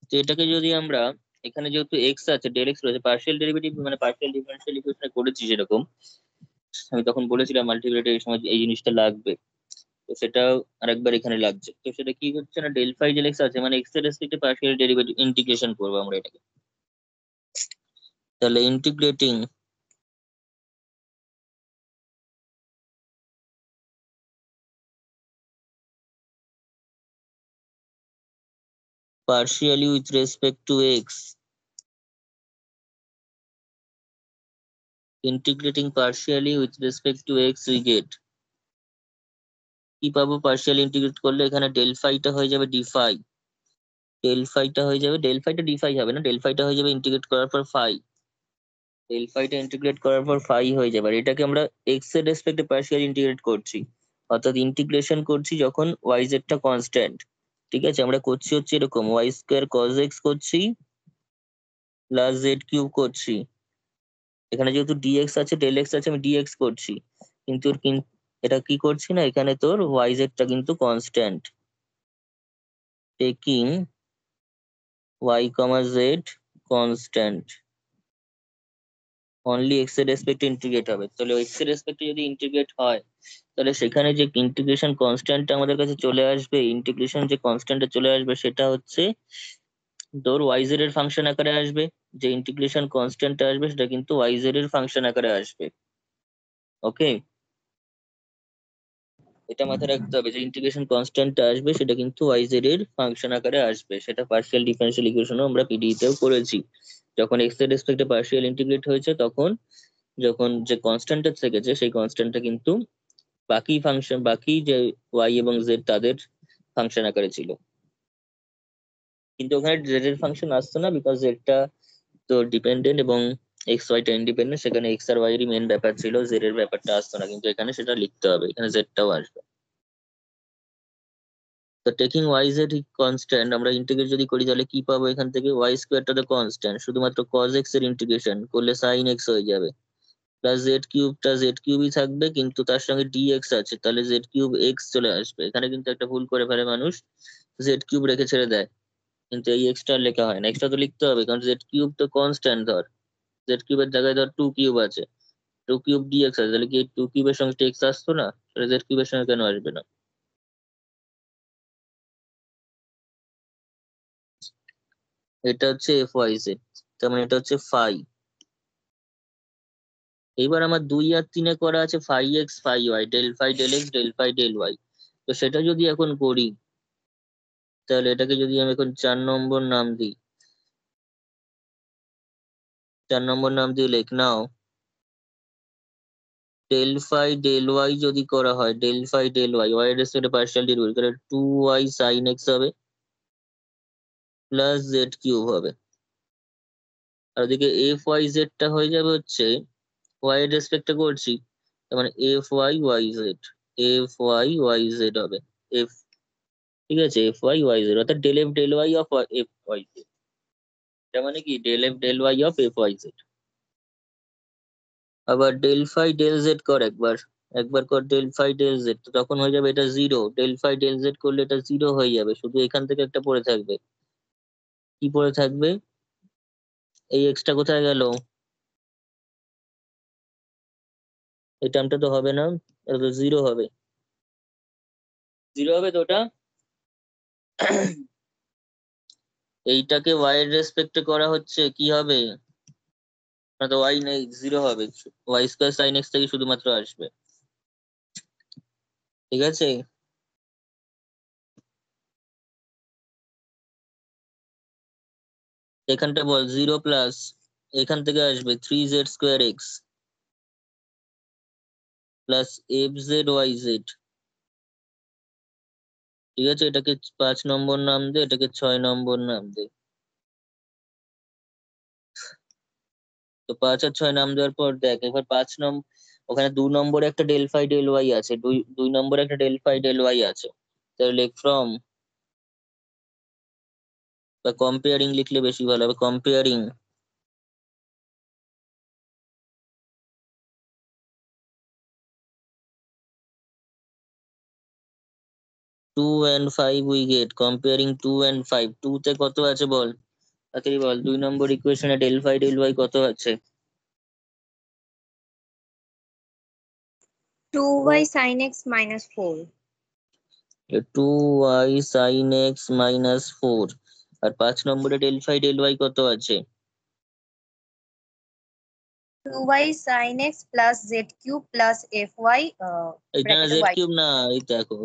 A: তো এটাকে যদি আমরা, এখানে যেহেতু এক্স আছে, ডেল এক্স রয়েছে, পার্শিয়াল ডেরিভেটিভ মানে পার্শিয়াল ডিফারেন্সিয়াল ইকুয়েশন করেছি যেরকম, আমি তখন বলেছিলাম মাল্টিপ্লিকেটিভ এই সময় এই জিনিসটা লাগবে, তো সেটাও আরেকবার এখানে লাগছে। তো সেটা কি হচ্ছে না, ডেল ফাই ডেল এক্স আছে মানে এক্স এর রেসপেক্টে পার্শিয়াল ডেরিভেটিভ ইন্টিগ্রেশন করবো আমরা এটাকে। তাহলে integrating partially with respect to x, integrating partially with respect to x we get কি পাবো? পার্শিয়াল ইন্টিগ্রেট করলে এখানে ডেল ফাইটা হয়ে যাবে ডি ফাই, ডেল ফাইটা হয়ে যাবে, ডেল ফাইটা ডি ফাই হবে না, ডেল ফাইটা হয়ে যাবে ইন্টিগ্রেট করার পর ফাই, ডেল ফাইটা ইন্টিগ্রেট করার পর ফাই হয়ে যাবে। আর এটাকে আমরা এক্স এর রেসপেক্টে পার্শিয়াল ইন্টিগ্রেট করছি, অর্থাৎ ইন্টিগ্রেশন করছি যখন ওয়াই জেডটা কনস্ট্যান্ট। ঠিক আছে, আমরা করছি হচ্ছে এরকম, ওয়াই স্কোয়ার কজ এক্স করছি প্লাস জেড কিউব করছি, এখানে যেহেতু ডিএক্স আছে ডেল এক্স আছে আমি ডিএক্স করছি, কিন্তু এটা কি করছি না, এখানে তোর ওয়াই জেডটা কিন্তু constant, taking Y comma Z constant only x এর রেসপেক্টে ইন্টিগ্রেট হবে। তাহলে এক্স এর রেসপেক্টে যদি ইন্টিগ্রেট হয় তাহলে সেখানে যে ইন্টিগ্রেশন কনস্ট্যান্টটা আমাদের কাছে চলে আসবে, ইন্টিগ্রেশন যে কনস্ট্যান্টটা চলে আসবে সেটা হচ্ছে তোর ওয়াইজ এর ফাংশন আকারে আসবে। যে ইন্টিগ্রেশন কনস্ট্যান্ট আসবে সেটা কিন্তু ওয়াইজ এর ফাংশন আকারে আসবে। ওকে, এটা মাথায় রাখতে হবে যে ইন্টিগ্রেশন কনস্ট্যান্টটা আসবে সেটা কিন্তু ওয়াইজ এর ফাংশন আকারে আসবে। সেটা পার্শিয়াল ডিফারেন্সিয়াল ইকুয়েশনও আমরা পিডিই তেও করেছি। যখন এক্স এর রেসপেক্টে পার্শিয়াল ইন্টিগ্রেট হয়েছে তখন যখন যে কনস্ট্যান্টটা থেকেছে সেই কনস্ট্যান্টটা কিন্তু বাকি ফাংশন, বাকি যে ওয়াই এবং জেড তাদের ফাংশন আকারে ছিল। কিন্তু ওখানে জেড এর ফাংশন আসতো না, বিকজ জেডটা তো ডিপেন্ডেন্ট এবং এক্স ওয়াইটা ইন্ডিপেন্ডেন্ট। সেখানে এক্স আর ওয়াই এরই মেন ব্যাপার ছিল, জেড এর ব্যাপারটা আসতো না। কিন্তু এখানে সেটা লিখতে হবে, এখানে জেডটাও আসবে। তো টেকিং ওয়াই জেড কনস্ট্যান্ট আমরা ইন্টিগ্রেট যদি করি তাহলে কি পাবো? এখান থেকে ওয়াই স্কোয়ারটা তো কনস্ট্যান্ট, শুধুমাত্র কজ এক্স এর ইন্টিগ্রেশন করলে সাইন এক্স হয়ে যাবে, প্লাস জেড কিউবটা জেড কিউবই থাকবে, কিন্তু তার সঙ্গে ডিএক্স আছে, তাহলে জেড কিউব এক্স চলে আসবে। এখানে কিন্তু একটা ভুল করে ফেলে মানুষ, জেড কিউব রেখে ছেড়ে দেয়, কিন্তু এই এক্সট্রা লেখা হয় না। এক্সট্রা তো লিখতে হবে, কারণ জেড কিউব তো কনস্ট্যান্ট। ধর জেড কিউবের জায়গায় ধর টু কিউব আছে, টু কিউব ডিএক্স আছে, তাহলে কি টু কিউবের সঙ্গে এক্স আসতো না? তাহলে জেড কিউবের সঙ্গে কেন আসবে না? এটা হচ্ছে এফ ওয়াই জেড, তার মানে এটা হচ্ছে ফাই। এইবার আমার 2 আর 3-এ করা আছে phi x phi y, del phi del x del phi del y. তো সেটা যদি এখন করি তাহলে এটাকে যদি আমি এখন 4 নম্বর নাম দিই, 4 নম্বর নাম দিয়ে লেখ নাও, ডেল ফাই ডেল ওয়াই যদি করা হয়, del phi del y, y এর রেসপেক্টে পার্শিয়াল ডেরিভেটিভ, তাহলে 2y সাইন এক্স হবে প্লাস জেড কিউব হবে। আর ওদিকে এফ ওয়াই জেড টা হয়ে যাবে হচ্ছে ওয়াই এর রেসপেক্টে করছি, তার মানে F y y z, F y y z হবে। এফ, ঠিক আছে, এফ ওয়াই ওয়াই জেড অর্থাৎ del F del y of F Y z. তার মানে কি del F del y of F Y z. আবার ডেল ফাই ডেল জেড কর একবার, একবার কর ডেল ফাই ডেল জেড, তখন হয়ে যাবে এটা zero. Del phi del z করলে এটা জিরো হয়ে যাবে, শুধু এখান থেকে একটা পড়ে থাকবে। কি পড়ে থাকবে? এই এক্সটা কোথায় গেল? এই টার্মটা তো হবে না, এটা তো জিরো হবে। জিরো হবে তো ওটা। এইটাকে ওয়াই এর রেসপেক্টে করা হচ্ছে, কি হবে? না তো ওয়াই নেই, জিরো হবে। ওয়াই স্কোয়ার সাইন এক্স থেকে শুধুমাত্র আসবে। ঠিক আছে, এখানটা বল জিরো প্লাস এখান থেকে আসবে 3z² x plus F z y z. ঠিক আছে, এটাকে 5 নম্বর নাম দে, এটাকে 6 নম্বর নাম দে। তো 5 আর 6 নাম দেওয়ার পর দেখ এবার 5 নম্বর, ওখানে 2 নম্বরে একটা ডেল ফাই ডেল ওয়াই আছে, দুই দুই নম্বরে একটা ডেল ফাই ডেল ওয়াই আছে। তাহলে লেখ ফ্রম, বা কম্পেয়ারিং লিখলে বেশি ভালো হবে, comparing 2 and 5 we get, comparing 2 and 5, 2 তে কত আছে বল, তাড়াতাড়ি বল। 2 নম্বর ইকুয়েশনে ডেল ফাই ডেল ওয়াই কত আছে?
B: 2y sin x minus 4.
A: 2y sin x-4। আর 5 নম্বরে ডেল ফাই ডেল ওয়াই কত আছে?
B: 2y sin x plus z cube plus fy
A: এটা না,
B: bracket
A: জেড
B: y.
A: কিউব না, এই দেখো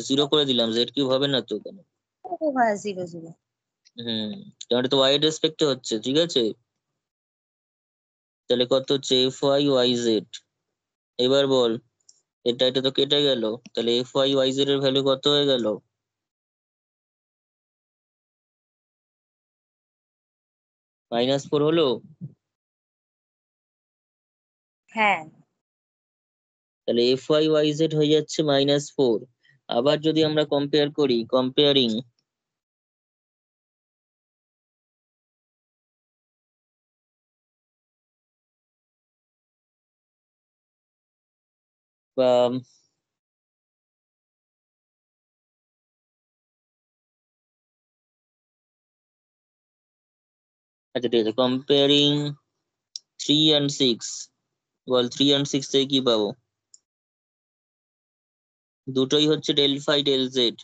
A: জিরো করে দিলাম, জেড কিউব হবে না তো এখানে।
B: ও হ্যাঁ 0 0.
A: হুম, কারণ এটা তো ওয়াই রেসপেক্টে হচ্ছে, ঠিক আছে। তাহলে কত হচ্ছে এফ ওয়াই ওয়াই জেড। এবার বল, এটা তো কেটে গেল, তাহলে এফ ওয়াই ওয়াই জেড এর ভ্যালু কত হয়ে গেল? -4 হলো।
B: হ্যাঁ,
A: তাহলে এফ ওয়াই ওয়াই জেড হয়ে যাচ্ছে -4। আবার যদি আমরা কম্পেয়ার করি, কম্পেয়ারিং বা আচ্ছা ঠিক আছে, কম্পেয়ারিং 3 and 6, বল 3 and 6 থেকে কি পাবো? দুটোই হচ্ছে ডেল ফাই ডেল জেড।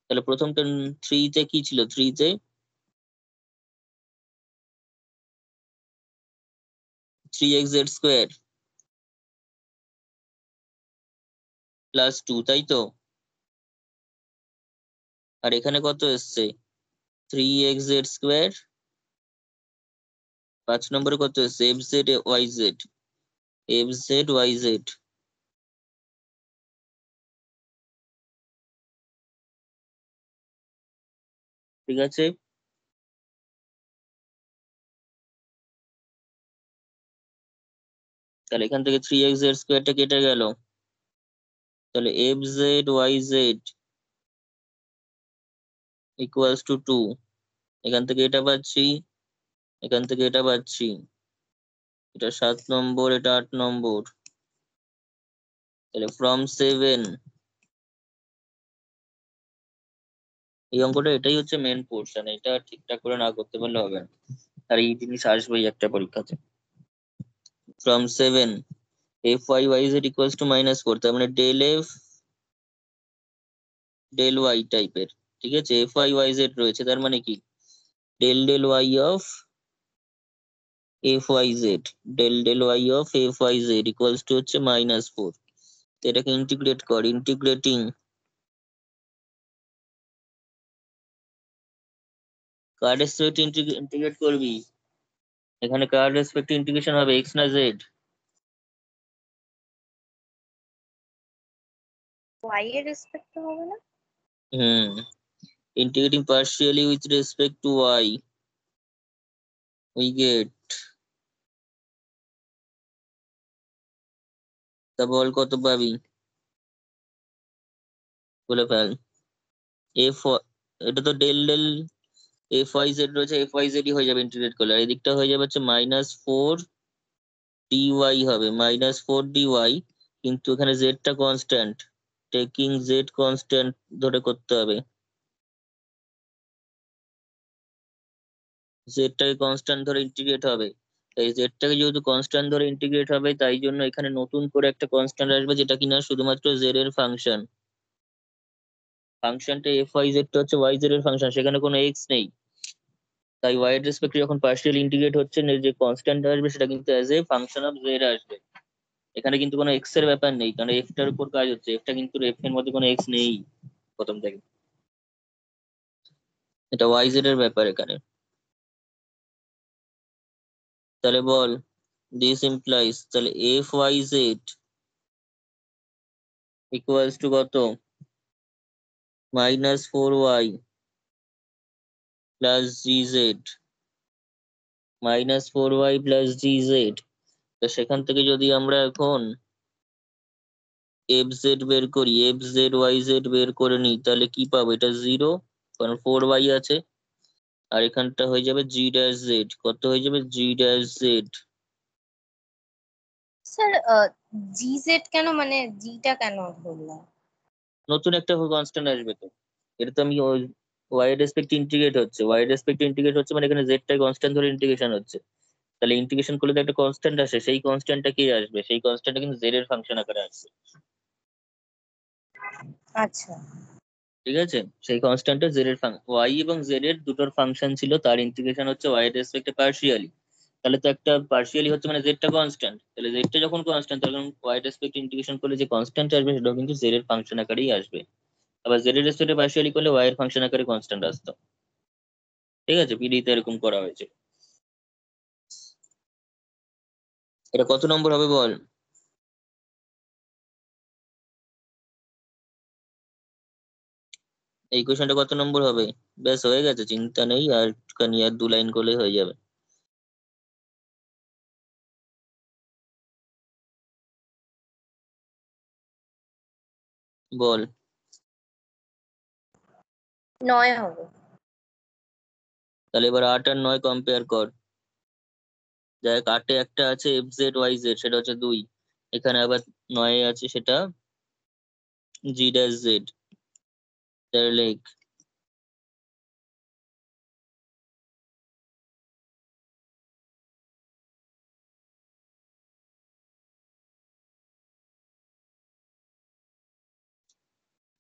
A: তাহলে প্রথমটা 3 তে কি ছিল? 3 তে 3xz স্কোয়ার প্লাস 2, তাই তো? আর এখানে কত এসছে? 3xz স্কোয়ার, 5 নম্বরে কত এসছে? fz yz, ঠিক আছে? তাহলে এখান থেকে 3xz স্কোয়ারটা কেটে গেল, তাহলে fz yz ইকুয়ালস টু 2। এখান থেকে এটা পাচ্ছি, এখান থেকে এটা পাচ্ছি, এটা 7 নম্বর, এটা 8 নম্বর। তাহলে ফ্রম 7, এই অঙ্কটা এটাই হচ্ছে মেন পোর্শন। এটা ঠিকঠাক করে না করতে পারলে হবে না, আর এই জিনিস আসবেই একটা পরীক্ষাতে। ফ্রম 7 fyz ইকুয়ালস টু -4, তার মানে ডেল এফ ডেল ওয়াই টাইপের, ঠিক আছে? fyz রয়েছে, তার মানে কি? Del del y of fyz, del del y of fyz equals to হচ্ছে -4। তো এটাকে ইন্টিগ্রেট কর, ইন্টিগ্রেটিং কার রেসপেক্ট ইন্টিগ্রেট করবি? এখানে কার রেসপেক্ট ইন্টিগ্রেশন হবে, এক্স না জেড?
B: y এর রেসপেক্ট হবে না?
A: Hmm, integrating partially with respect to Y, we get, তা বল কত পাবি? বলে ফেল। এফ, এটা তো del del F Y Z রয়েছে, এফ ওয়াই জেড হয়ে যাবে ইন্টিগ্রেট করলে, আর এদিকটা হয়ে যাবে হচ্ছে -4 dy হবে, -4 dy। কিন্তু এখানে জেডটা কনস্ট্যান্ট, টেকিং জেড কনস্ট্যান্ট ধরে করতে হবে, জেডটাকে কনস্ট্যান্ট ধরে ইন্টিগ্রেট হবে। তাই জেডটাকে যেহেতু কনস্ট্যান্ট ধরে ইন্টিগ্রেট হবে, তাই জন্য এখানে নতুন করে একটা কনস্ট্যান্ট আসবে, যেটা কিনা শুধুমাত্র জেড এর ফাংশন। ফাংশনটা এফ ওয়াই জেডটা হচ্ছে ওয়াই জেড এর ফাংশন, সেখানে কোনো এক্স নেই। তাই ওয়াই এর রেসপেক্টে যখন পার্শিয়াল ইন্টিগ্রেট হচ্ছে, যে কনস্ট্যান্ট আসবে সেটা কিন্তু as a function of Z আসবে। এখানে কিন্তু কোনো এক্স এর ব্যাপার নেই, কারণ এফ টার উপর কাজ হচ্ছে, এফটা কিন্তু এফ এর মধ্যে কোনো এক্স নেই প্রথম থেকে। এটা ওয়াই জেড এর ব্যাপার এখানে। তাহলে বল, দিস ইমপ্লাইজ, তাহলে F Y z equals to কত? -4y plus g z, -4y plus g z. তো সেখান থেকে যদি আমরা এখন এফ জেড বের করি, এফ জেড ওয়াই জেড বের করে নিই, তাহলে কি পাবো? এটা 0, কারণ 4y আছে। আর এখানটা হয়ে যাবে জি ড্যাশ জেড, কত হয়ে যাবে? জি ড্যাশ জেড।
B: স্যার gz কেন, মানে জিটা কেন ধরলাম?
A: নতুন একটা কনস্ট্যান্ট আসবে তো। এটা তো আমি ওয়াই এর রেসপেক্ট ইন্টিগ্রেট হচ্ছে, ওয়াই এর রেসপেক্ট ইন্টিগ্রেট হচ্ছে, মানে এখানে জেড টাই কনস্ট্যান্ট ধরে ইন্টিগ্রেশন হচ্ছে। তাহলে ইন্টিগ্রেশন করলে তো একটা কনস্ট্যান্ট আসে, সেই কনস্ট্যান্টটা কি আসবে? সেই কনস্ট্যান্টটা কিন্তু জেড এর ফাংশন আকারে আসবে,
B: আচ্ছা,
A: ঠিক আছে? সেই কনস্ট্যান্টটা জেড এর ওয়াই এবং জেড এর দুটোর ফাংশন ছিল, তার ইন্টিগ্রেশন হচ্ছে ওয়াই এর রেসপেক্টে পার্শিয়ালি। তাহলে তো একটা পার্শিয়ালি হচ্ছে মানে জেডটা কনস্ট্যান্ট, তাহলে জেডটা যখন কনস্ট্যান্ট, তখন ওয়াই এর রেসপেক্টে ইন্টিগ্রেশন করলে যে কনস্ট্যান্ট আসবে সেটাও কিন্তু জেড এর ফাংশন আকারেই আসবে। আবার জেড এর রেসপেক্টে পার্শিয়ালি করলে ওয়াই এর ফাংশন আকারে কনস্ট্যান্ট আসতো, ঠিক আছে? পিডিতে এরকম করা হয়েছে। এটা কত নম্বর হবে বল? এই কোয়েশ্চেনটা কত নম্বর হবে? ব্যাস হয়ে গেছে, চিন্তা নেই, আর একটুখানি আর 2 লাইন করলে হয়ে যাবে। বল।
B: 9 হবে।
A: তাহলে এবার 8 আর 9 কম্পেয়ার কর। দেখ, 8-এ একটা আছে এফ জেড ওয়াই জেড, সেটা হচ্ছে 2। এখানে আবার 9-এ আছে সেটা জি ড্যাশ জেড, তাহলে লেখ।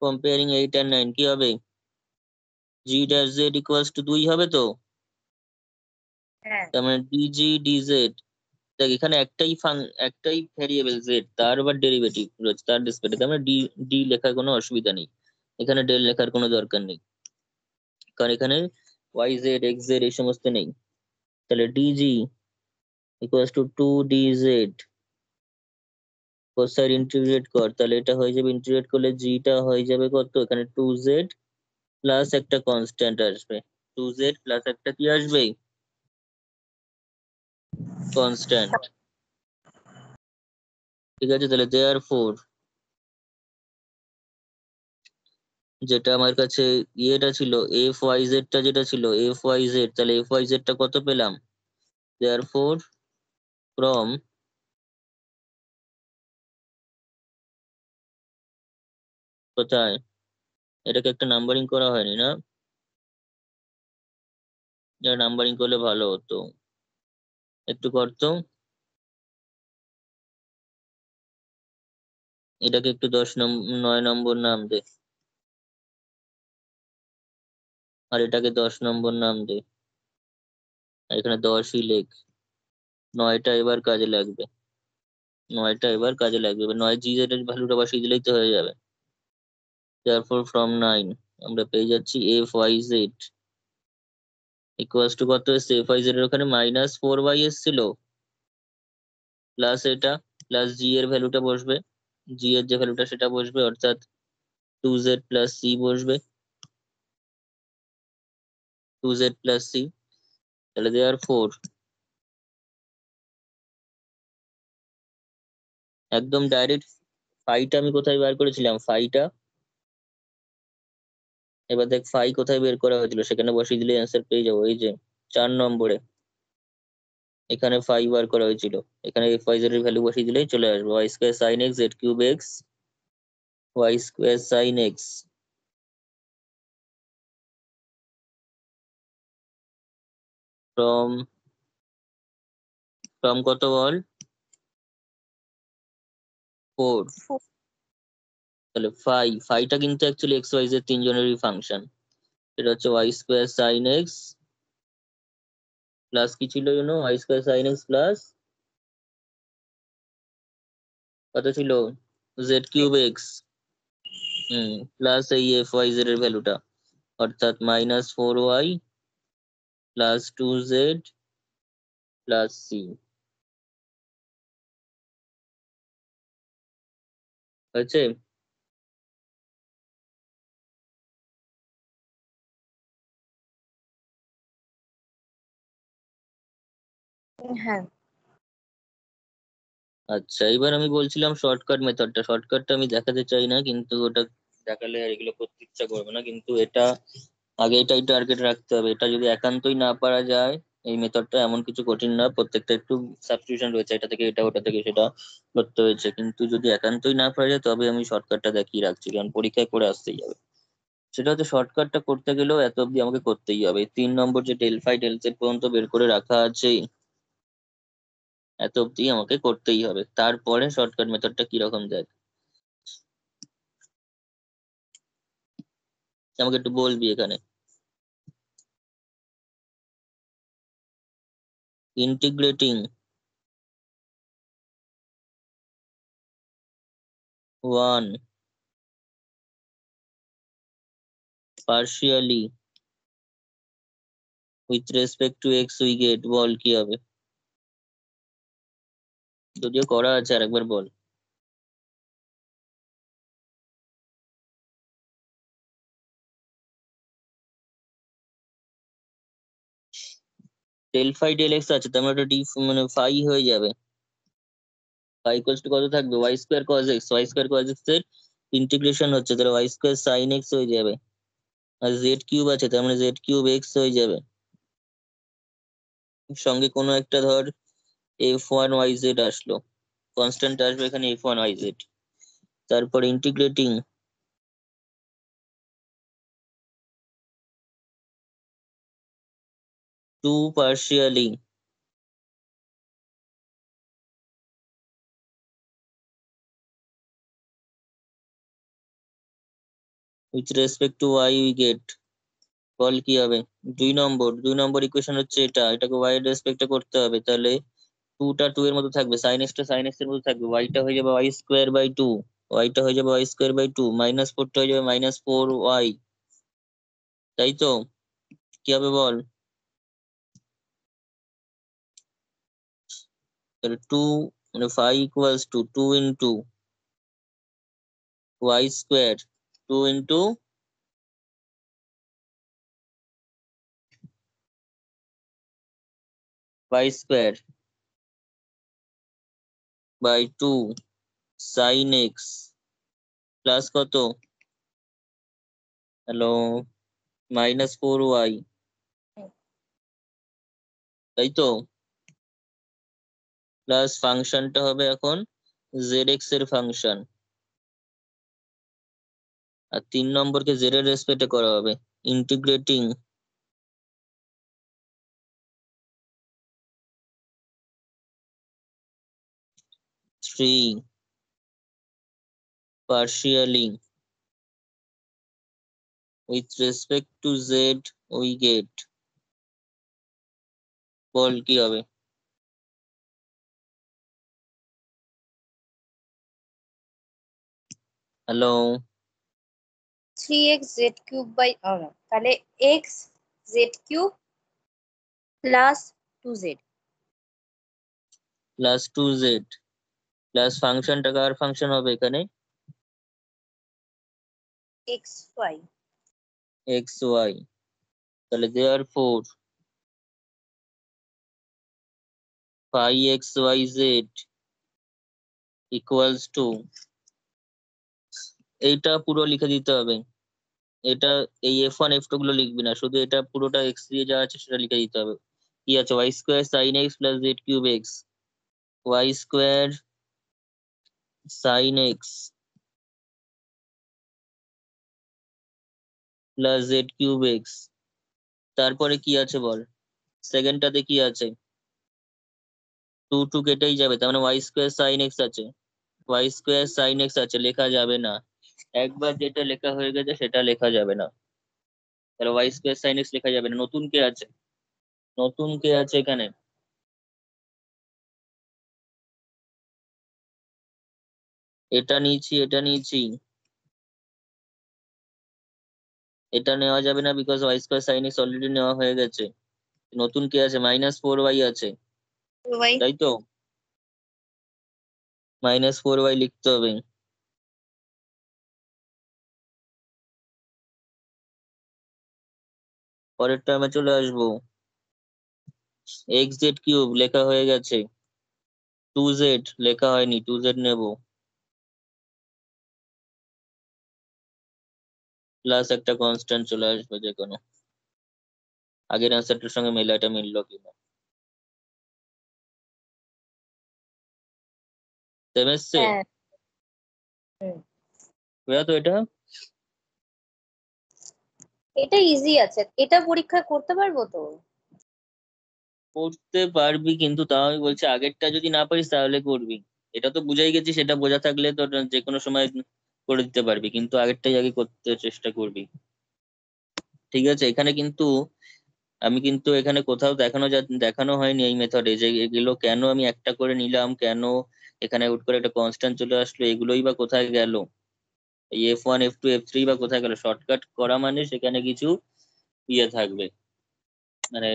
A: কম্পেয়ারিং 8 and 9 কি হবে? g dash z equals to 2 হবে তো,
B: হ্যাঁ
A: তার মানে dg dz। দেখ এখানে একটাই ভ্যারিয়েবল z, তার আবার ডেরিভেটিভ রয়েছে তার রেসপেক্টে, তার মানে ডি লেখার কোনো অসুবিধা নেই, এখানে ডেল লেখার কোনো দরকার নেই, কারণ এখানে y z x z এই সমস্ত নেই। তাহলে dg equals to 2dz, cos side integrate কর, তাহলে এটা হয়ে যাবে, ইন্টিগ্রেট করলে টা হয়ে যাবে কত, এখানে 2z প্লাস একটা কনস্ট্যান্ট আসবে, 2z প্লাস একটা কি আসবে, কনস্ট্যান্ট। ঠিক আছে, তাহলে দেয়ার ফোর যেটা আমার কাছে ইয়েটা ছিল এফ ওয়াই জেড টা, যেটা ছিল এফ ওয়াই জেড, তাহলে এফ ওয়াই জেড টা কত পেলাম, দেয়ার ফোর ফ্রম কোথায়, এটাকে একটা নাম্বারিং করা হয়নি না, এটা নাম্বারিং করলে ভালো হতো, একটু করতো, এটাকে একটু 9 নম্বর নাম দে, আর এটাকে 10 নম্বর নাম দে, আর এখানে 10ই লেখ, 9টা এবার কাজে লাগবে, 9টা এবার কাজে লাগবে, এবার 9 জি জেড এর ভ্যালুটা বসিয়ে দিলেই তো হয়ে যাবে। তারপর ফ্রম 9 আমরা পেয়ে যাচ্ছি F Y z equals to কত এসছে, এফ ওয়াই জেড এর ওখানে -4y এসছিল, প্লাস এটা, প্লাস জি এর ভ্যালুটা বসবে, জি এর যে ভ্যালুটা সেটা বসবে, অর্থাৎ 2z প্লাস সি বসবে, 2z প্লাস সি, তাহলে দেওয়ার ফোর একদম ডাইরেক্ট ফাইটা আমি কোথায় বার করেছিলাম, ফাইটা, এবার দেখ ফাই কোথায় বের করা হয়েছিল, সেখানে বসিয়ে দিলে অ্যান্সার পেয়ে যাবো, এই যে 4 নম্বরে এখানে ফাই বার করা হয়েছিল, এখানে এফ ওয়াই জেড এর ভ্যালু বসিয়ে দিলেই চলে আসবে, Y square sine X Z cube x, Y square sine X from from কত বল, 4, তাহলে ফাইটা কিন্তু অ্যাকচুয়ালি এক্স ওয়াই জেড তিনজনেরই ফাংশন, এটা হচ্ছে Y square sine x plus কি ছিল জানো, Y square sine x plus কত ছিল, জেড কিউব এক্স, প্লাস এই এফ ওয়াই জেড এর ভ্যালুটা, অর্থাৎ -4y plus 2z plus C, হয়েছে?
B: হ্যাঁ
A: আচ্ছা, এবার আমি বলছিলাম শর্টকাট মেথডটা, শর্টকাটটা আমি দেখাতে চাই না, কিন্তু ওটা দেখালে আর এগুলো করতে ইচ্ছা করবে না, কিন্তু এটা আগে এটাই টার্গেট রাখতে হবে, এটা যদি একান্তই না পারা যায়, এই মেথডটা এমন কিছু কঠিন না, প্রত্যেকটা একটু সাবস্টিটিউশন রয়েছে, এটা থেকে এটা ওটা থেকে সেটা করতে হয়েছে, কিন্তু যদি একান্তই না পারা যায় তবে আমি শর্টকাটটা দেখিয়ে রাখছি, কারণ পরীক্ষায় করে আসতেই হবে। সেটা হচ্ছে শর্টকাটটা করতে গেলেও এত অব্দি আমাকে করতেই হবে, 3 নম্বর যে ডেল ফাই ডেল জেড পর্যন্ত বের করে রাখা আছে, এত অব্দি আমাকে করতেই হবে, তারপরে শর্টকাট মেথডটা কিরকম দেখ, আমাকে একটু বলবি এখানে, integrating 1 partially with respect to x we get, বল কি হবে, যদিও করা আছে আরেকবার বল। ডেল ফাই ডেল এক্স আছে, তার মানে ওটা ডি মানে ফাই হয়ে যাবে, ফাই ইকুয়ালস টু কত থাকবে, y square cos x, Y square cos x এর ইন্টিগ্রেশন হচ্ছে, তাহলে ওয়াই স্কোয়ার সাইন এক্স হয়ে যাবে, আর জেড কিউব আছে তার মানে জেড কিউব এক্স হয়ে যাবে, সঙ্গে কোনো একটা ধর এফ ওয়ান ওয়াই জেড আসলো, কনস্ট্যান্ট আসবে এখানে এফ ওয়ান ওয়াই জেড, তারপর integrating to partially with respect to Y we get, বল কি হবে? 2 নম্বর ইকুয়েশন হচ্ছে এটাকে ওয়াই এর রেসপেক্টে করতে হবে, তাহলে 2টা 2 এর মতো থাকবে, সাইন এক্সটা সাইন এক্স এর মতো থাকবে, ওয়াইটা হয়ে যাবে ওয়াই স্কোয়ার বাই 2, ওয়াইটা হয়ে যাবে ওয়াই স্কোয়ার বাই 2, -4টা হয়ে যাবে -4y, তাই তো? কি হবে বল? তাহলে 2 মানে 5 equals to 2 into y square, 2 into y square by 2 sine x plus কত? হ্যালো, -4y, তাই তো? প্লাস ফাংশনটা হবে এখন zx এর ফাংশন, আর 3 নম্বরকে z এর রেসপেক্টে করা হবে, integrating 3 partially with respect to z we get, বল কি হবে? Hello,
B: 3x z cube by তাহলে x z cube plus 2z
A: plus 2z plus ফাংশনটা কার ফাংশন হবে এখানে?
B: xy
A: xy, তাহলে therefore 5xyz equals to, এইটা পুরো লিখে দিতে হবে, এটা এই f1 f2 গুলো লিখবি না, শুধু এটা পুরোটা x দিয়ে যা আছে সেটা লিখে দিতে হবে। কি আছে? Y square sine x plus Z cube x, Y square sine x plus Z cube x, তারপরে কি আছে বল? সেকেন্ডটাতে কি আছে? 2 কেটেই যাবে, তার মানে ওয়াই স্কোয়ার সাইন এক্স আছে, ওয়াই স্কোয়ার সাইন এক্স আছে, লেখা যাবে না, একবার যেটা লেখা হয়ে গেছে সেটা লেখা যাবে না, তাহলে ওয়াই স্কোয়ার সাইন এক্স লেখা যাবে না। নতুন কে আছে? নতুন কে আছে এখানে? এটা নিয়েছি, এটা নিয়েছি, এটা নেওয়া যাবে না, because Y square sine x already নেওয়া হয়ে গেছে। নতুন কে আছে? -4y আছে,
B: y
A: তাই তো? -4y লিখতে হবে। পরের টার্মে চলে আসবো, এক্স জেড কিউব লেখা হয়ে গেছে, 2z লেখা হয়নি, 2z নেব, প্লাস একটা কনস্ট্যান্ট চলে আসবে যে কোনো, আগের অ্যান্সারটার সঙ্গে মেলাটা মিললো কিনা। সেম এসছে?
B: হ্যাঁ হুম।
A: বুঝা তো এটা?
B: এটা ইজি আছে, এটা পরীক্ষা করতে পারবো তো?
A: করতে পারবি, কিন্তু তাও আমি বলছি আগেরটা যদি না পারিস তাহলে করবি, এটা তো বুঝাই গেছি, সেটা বোঝা থাকলে তো যে কোনো সময় করে দিতে পারবি, কিন্তু আগেরটাই আগে করতে চেষ্টা করবি, ঠিক আছে? এখানে কিন্তু আমি কিন্তু এখানে কোথাও দেখানো হয়নি এই মেথডে যে এগুলো কেন আমি একটা করে নিলাম, কেন এখানে হুট করে একটা কনস্ট্যান্ট চলে আসলো, এগুলোই বা কোথায় গেল, এই f1 f2 f3 বা কোথায় গেল? শর্টকাট করা মানে সেখানে কিছু ইয়ে থাকবে, মানে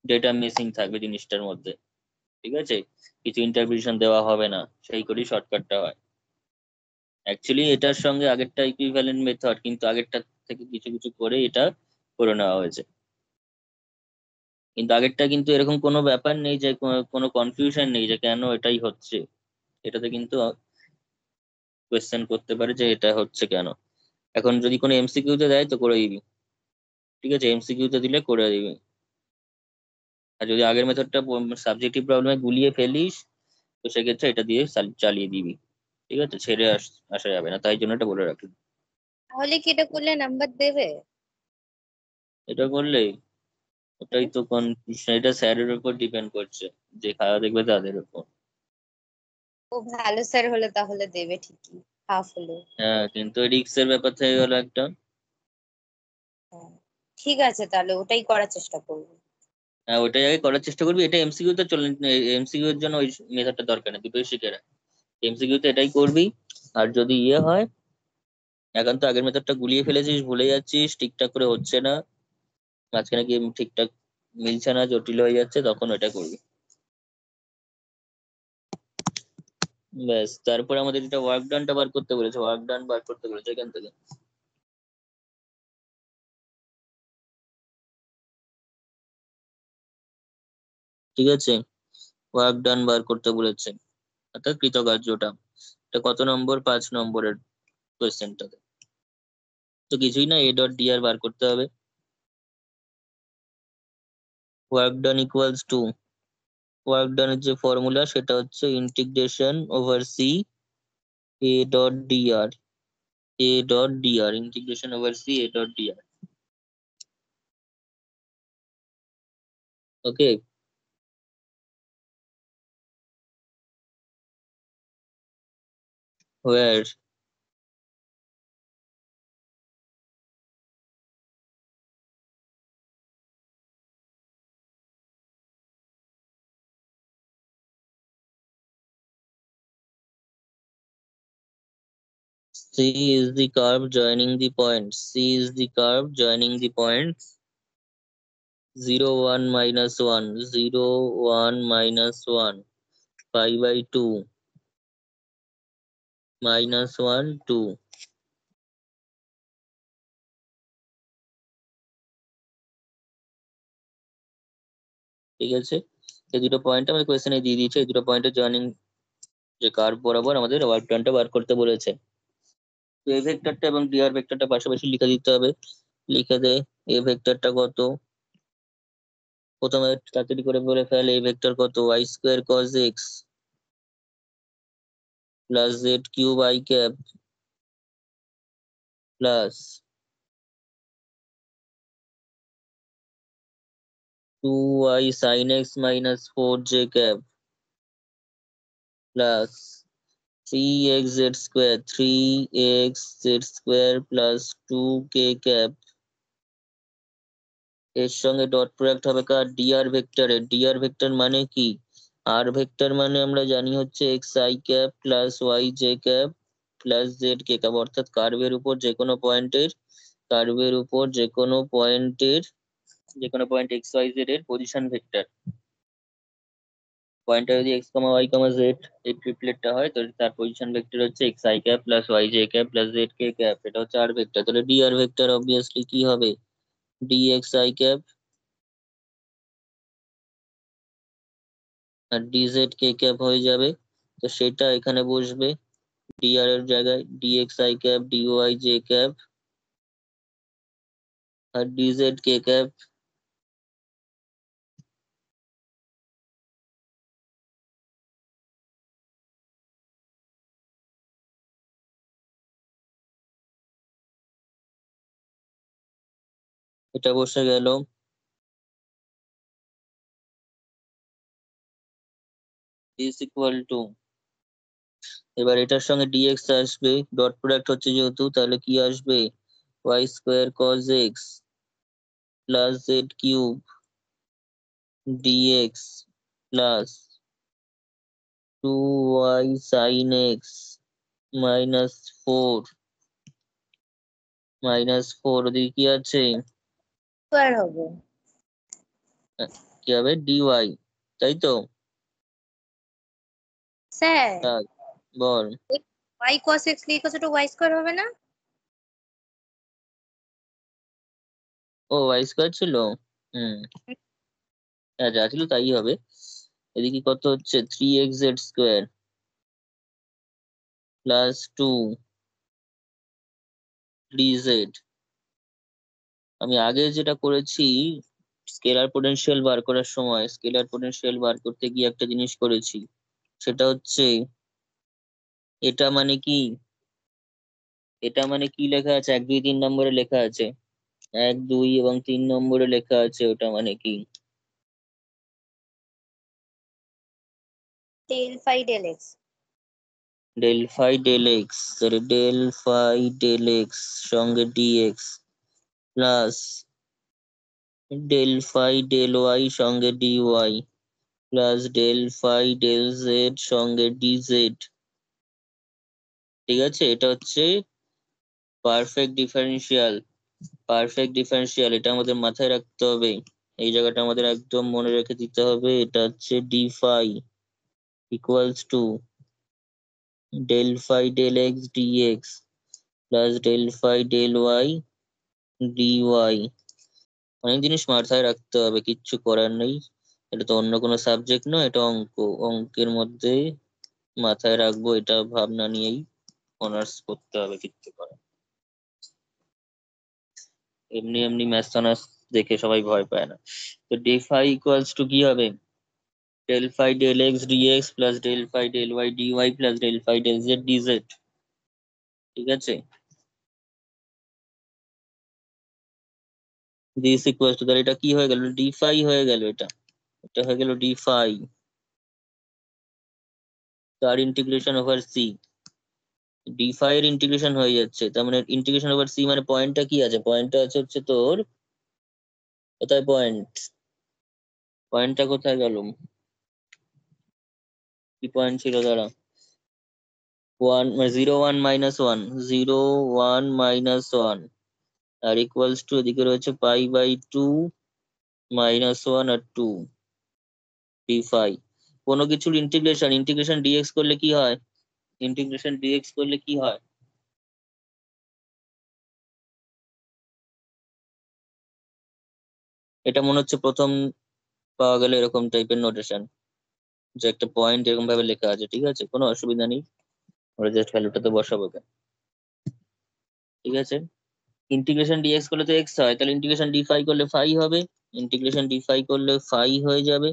A: ডেটা মিসিং থাকবে জিনিসটার মধ্যে, ঠিক আছে? কিছু ইন্টারপ্রিটেশন দেওয়া হবে না, সেই করেই শর্টকাটটা হয়। অ্যাকচুয়ালি এটার সঙ্গে আগেরটা ইকুইভ্যালেন্ট মেথড, কিন্তু আগেরটা থেকে কিছু কিছু করে এটা করে নেওয়া হয়েছে, কিন্তু আগেরটা কিন্তু এরকম কোনো ব্যাপার নেই যে কোনো কনফিউশন নেই যে কেন এটাই হচ্ছে, এটাতে কিন্তু কোয়েশ্চেন করতে পারে যে এটা হচ্ছে কেন। এখন যদি কোনো এমসিকিউ তে দেয় তো করে দিবি, ঠিক আছে? এমসিকিউ তে দিলে করে দিবি, আর যদি আগের মেথডটা সাবজেক্টিভ প্রবলেমে গুলিয়ে ফেলিস তো সেক্ষেত্রে এটা দিয়ে চালিয়ে দিবি, ঠিক আছে? ছেড়ে আসা যাবে না, তাই জন্য এটা বলে রাখি।
B: তাহলে কি এটা করলে নাম্বার দেবে?
A: এটা করলে ওটাই তো কনফিউশন, এটা স্যারের উপর ডিপেন্ড করছে, যে খাওয়া দেখবে তাদের উপর।
B: ও ভালো স্যার হলে তাহলে দেবে ঠিকই। হাফ হলো।
A: হ্যাঁ, কিন্তু রিক্সের ব্যাপার থেকে গেল একটা।
B: হ্যাঁ, ঠিক আছে, তাহলে ওটাই করার চেষ্টা করবো।
A: হ্যাঁ, ওইটাই আগে করার চেষ্টা করবি। এটা এমসিকিউ তে চলে, এমসিকিউ এর জন্য ওই মেথডটা দরকার নেই, দুটোই শিখে রাখ। এমসিকিউ তে এটাই করবি। আর যদি ইয়ে হয়, এখন তো আগের মেথডটা গুলিয়ে ফেলেছিস, ভুলে যাচ্ছিস, ঠিকঠাক করে হচ্ছে না, মাঝখানে গিয়ে ঠিকঠাক মিলছে না, জটিল হয়ে যাচ্ছে, তখন ওটা করবি। ব্যাস, তারপর আমাদের এটা ওয়ার্ক ডানটা বার করতে বলেছে, ওয়ার্ক ডান বার করতে বলেছে এখান থেকে। ঠিক আছে, ওয়ার্ক ডান বার করতে বলেছে, অর্থাৎ কৃতকার্যটা। এটা কত নম্বর? 5 নম্বরের কোয়েশ্চেনটাতে। তো কিছুই না, a.dr বার করতে হবে। Work done equals to, work ডানের যে ফর্মুলা সেটা হচ্ছে integration over C a.dr, a.dr, integration over C a.dr। Okay, where C is the curve joining the points, C is the curve joining the points 0, 1, -1, 0, 1, -1, pi by 2, -1, 2। ঠিক আছে, এই দুটো point আমাদের কোয়েশ্চেনে দিয়ে দিয়েছে, এই দুটো পয়েন্টের জয়েনিং যে কার্ভ বরাবর আমাদের ওয়ার্ক ডানটা বার করতে বলেছে। তো এ ভেক্টরটা এবং ডিআর ভেক্টরটা পাশাপাশি লিখে দিতে হবে। লিখে দে, এ ভেক্টরটা কত, প্রথমে তাড়াতাড়ি করে বলে ফেল। এ ভেক্টর কত? Y square cos x plus Z cube i cap plus 2y sin x minus 4j cap plus 3x z square, 3x z square plus 2k cap। এর সঙ্গে ডট প্রোডাক্ট হবে কার? ডিআর ভেক্টরের। D r vector মানে কি? R vector মানে আমরা জানি হচ্ছে x I cap plus y J cap plus z K cap, অর্থাৎ কার্ভের উপর যে কোনো পয়েন্টের, কার্ভের উপর যে কোনো পয়েন্টের, যে কোনো পয়েন্ট এক্স ওয়াই জেড এর পজিশন ভেক্টর। পয়েন্টটা যদি x comma y comma z এই ট্রিপলেটটা হয়, তো তার পজিশন ভেক্টর হচ্ছে x I cap plus y J cap plus z K cap. এটা হচ্ছে আর ভেক্টর। তাহলে ডি আর ভেক্টর অবভিয়াসলি কি হবে? ডি এক্স আই ক্যাপ আর ডি জেড কে ক্যাপ হয়ে যাবে। তো সেটা এখানে বসবে ডি আর এর জায়গায়, d x I cap d y J cap আর ডি জেড কে ক্যাপ। এটা বসে গেল। ইজ ইকুয়াল টু, এবার এটার সঙ্গে ডিএক্স আসবে, ডট প্রোডাক্ট হচ্ছে যেহেতু, তাহলে কি আসবে? Y square cos x plus Z cube d x plus 2y sin x -4, ওদিকে কি আছে?
B: স্কোয়ার হবে।
A: কি হবে? ডিওয়াই, তাই তো?
B: স্যার,
A: আর বল।
B: ওয়াই কস এক্স লিখেছো তো ওয়াই স্কোয়ার হবে না?
A: ও ওয়াই স্কোয়ার ছিল। হুম, হ্যাঁ, যা ছিল তাই হবে। এদিকে কত হচ্ছে? 3x z² plus 2dz। আমি আগে যেটা করেছি, স্কেলার পোটেনশিয়াল বার করার সময়, স্কেলার পোটেনশিয়াল বার করতে গিয়ে একটা জিনিস করেছি, সেটা হচ্ছে এটা মানে কি, এটা মানে কি লেখা আছে 1, 2, 3 নম্বরে লেখা আছে, 1, 2 এবং 3 নম্বরে লেখা আছে, ওটা মানে কি?
B: Del phi del x.
A: Del phi del X, sorry del phi del X সঙ্গে dx plus del phi del Y সঙ্গে dy plus del phi del Z সঙ্গে ডিজেড। ঠিক আছে, এটা হচ্ছে পারফেক্ট ডিফারেন্সিয়াল। পারফেক্ট ডিফারেন্সিয়াল এটা আমাদের মাথায় রাখতে হবে, এই জায়গাটা আমাদের একদম মনে রেখে দিতে হবে। এটা হচ্ছে d phi equals to del phi del x d x plus del phi del y d y. অনেক জিনিস মাথায় রাখতে হবে, কিচ্ছু করার নেই। এটা তো অন্য কোনো সাবজেক্ট নয়, এটা অঙ্ক। অঙ্কের মধ্যে মাথায় রাখবো, এটা ভাবনা নিয়েই অনার্স করতে হবে, কিচ্ছু করার। এমনি এমনি ম্যাথস অনার্স দেখে সবাই ভয় পায় না। তো ডি ফাই ইকুয়ালস টু কি হবে, del phi del x d x plus del phi del y d y plus del phi del z d z. ঠিক আছে, দিস ইকুয়ালস টু, তাহলে এটা কি হয়ে গেল, ডি ফাই হয়ে গেল। এটা এটা হয়ে গেল ডি ফাই, তার integration over C. D phi এর ইন্টিগ্রেশন হয়ে যাচ্ছে, তার মানে ইন্টিগ্রেশন ওভার সি মানে পয়েন্টটা কি আছে, পয়েন্টটা আছে হচ্ছে তোর, কোথায় পয়েন্ট, পয়েন্টটা কোথায় গেল, কি পয়েন্ট ছিল দাঁড়া, 1 0 1 - 1 0 1 - 1 আর ইকুয়ালস টু এদিকে রয়েছে π/2 -1 আর 2 d5। কোনো কিছুর ইন্টিগ্রেশন ইন্টিগ্রেশন ডিএক্স করলে কি হয়, ইন্টিগ্রেশন ডিএক্স করলে কি হয়, এটা মনে হচ্ছে প্রথম পাওয়া গেলে এরকম টাইপের নোটেশন, যে একটা পয়েন্ট এরকম ভাবে লেখা আছে। ঠিক আছে, কোনো অসুবিধা নেই, আমরা জাস্ট ভ্যালুটা তো বসাবো কেন। ঠিক আছে, ইন্টিগ্রেশন ডিএক্স করলে তো এক্স হয়, তাহলে ইন্টিগ্রেশন ডি ফাই করলে ফাই হবে, ইন্টিগ্রেশন ডি ফাই করলে ফাই হয়ে যাবে।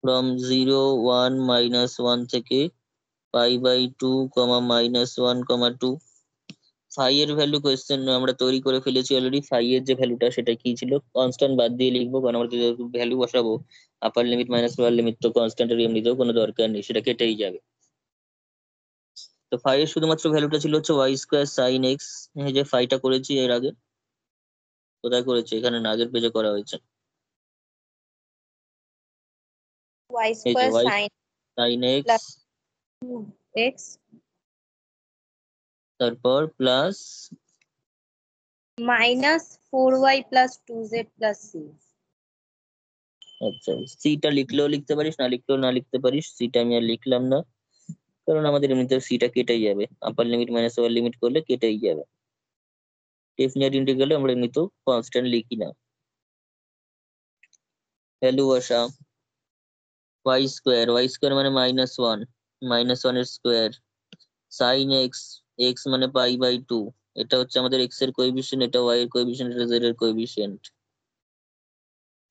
A: ফ্রম 0 1 - 1 থেকে π/2, -1, 2 এর ভ্যালু কোয়েশ্চেন আমরা তৈরি করে ফেলেছি অলরেডি। এর যে ভ্যালুটা সেটা কি ছিল, কনস্ট্যান্ট বাদ দিয়ে লিখবো, কারণ আমরা যেহেতু ভ্যালু বসাবো আপার লিমিট মাইনাস লোয়ার লিমিট, তো কনস্ট্যান্টের এমনিতেও কোনো দরকার নেই, সেটা কেটেই যাবে। তো এর শুধুমাত্র ভ্যালুটা ছিল হচ্ছে ওয়াই স্কোয়ার সাইন এক্স। এই যে টা করেছি এর আগে, কোথায় করেছি, এখানে না, আগের পেজে করা হয়েছে।
B: ওয়াই
A: এই যে
B: square
A: y
B: sine
A: sine x,
B: plus x
A: তারপর প্লাস,
B: -4y + 2z + c।
A: আচ্ছা সিটা লিখলেও লিখতে পারিস, না লিখলেও না লিখতে পারিস, সিটা আমি আর লিখলাম না, কারণ আমাদের এমনিতে সিটা কেটেই যাবে, আপার লিমিট মাইনাস লোয়ার লিমিট করলে কেটেই যাবে। ডেফিনিট ইন্টিগ্রালে আমরা এমনিতেও কনস্ট্যান্ট লিখি না। ভ্যালু বসা, ওয়াই স্কোয়ার মানে -1, -1 এর স্কোয়ার, সাইন এক্স, এক্স মানে π/2, এটা হচ্ছে আমাদের এক্স এর কোএফিসিয়েন্ট, এটা ওয়াই এর কোএফিসিয়েন্ট, এটা জেড এর কোএফিসিয়েন্ট,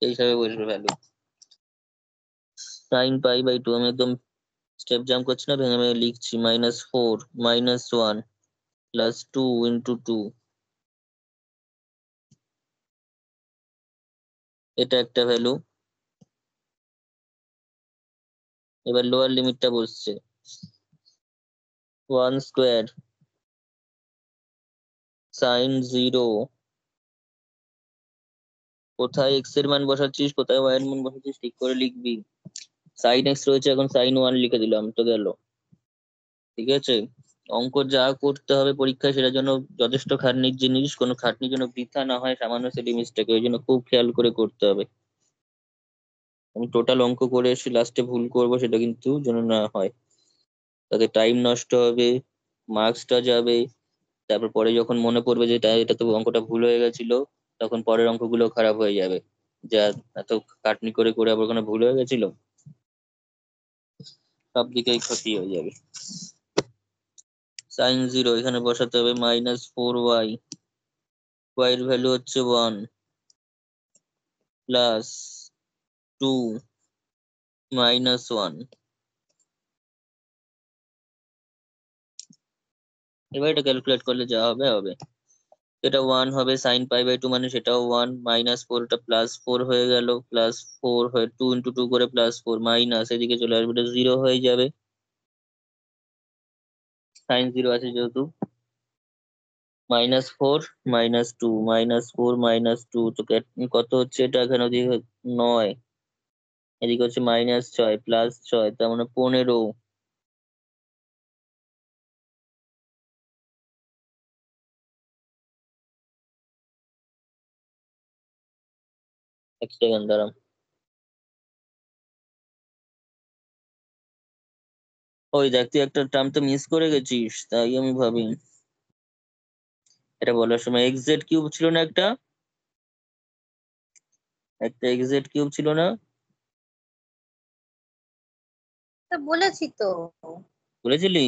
A: এই হিসাবে বসবে ভ্যালু। সাইন π/2 আমি একদম স্টেপ জাম্প করছি না, ভেঙে ভেঙে লিখছি, -4 -1 +2 × 2, এটা একটা ভ্যালু। এবার লোয়ার লিমিটটা বসছে, 1² সাইন 0, কোথায় এক্স এর মান বসাচ্ছিস, কোথায় ওয়াই এর মান বসাচ্ছিস ঠিক করে লিখবি। সাইন এক্স রয়েছে, এখন sin 1 লিখে দিলাম, তো গেল। ঠিক আছে, অঙ্ক যা করতে হবে পরীক্ষায় সেটার জন্য যথেষ্ট খাটনির জিনিস, কোনো খাটনির জন্য বৃথা না হয় সামান্য সেটি মিস্টেক, ওই জন্য খুব খেয়াল করে করতে হবে। আমি টোটাল অঙ্ক করে এসে লাস্টে ভুল করব, সেটা কিন্তু যেন না হয়, তাতে টাইম নষ্ট হবে, মার্কসটা যাবে, তারপর পরে যখন মনে পড়বে যে এটা তো অঙ্কটা ভুল হয়ে গেছিল, তখন পরের অঙ্কগুলো খারাপ হয়ে যাবে, যা এত খাটনি করে করে আবার কোনো ভুল হয়ে গেছিল, সব দিকেই ক্ষতি হয়ে যাবে। sin 0 এখানে বসাতে হবে -4y, y এর ভ্যালু হচ্ছে 1 প্লাস 2 -1। এবার এটা ক্যালকুলেট করলে যা হবে হবে, এটা 1 হবে, sin π/2 মানে সেটাও 1, -4 এটা +4 হয়ে গেল, +4 হয়ে 2 × 2 করে +4, মাইনাস এদিকে চলে আসবে, এটা 0 হয়ে যাবে। সাইন 0 আছে যেহেতু, -4 -2 -4 -2, তো কত হচ্ছে এটা? এখানে ওদিকে 9, এদিকে হচ্ছে -6 +6, তার মানে 15। এক সেকেন্ড দাঁড়াও। ওই দেখ, তুই একটা টার্ম তো মিস করে গেছিস, তাই আমি ভাবি এটা বলার সময় এক্স কিউব ছিল না একটা? একটা এক্স কিউব ছিল না?
B: তা বলেছি তো।
A: বলেছিলি?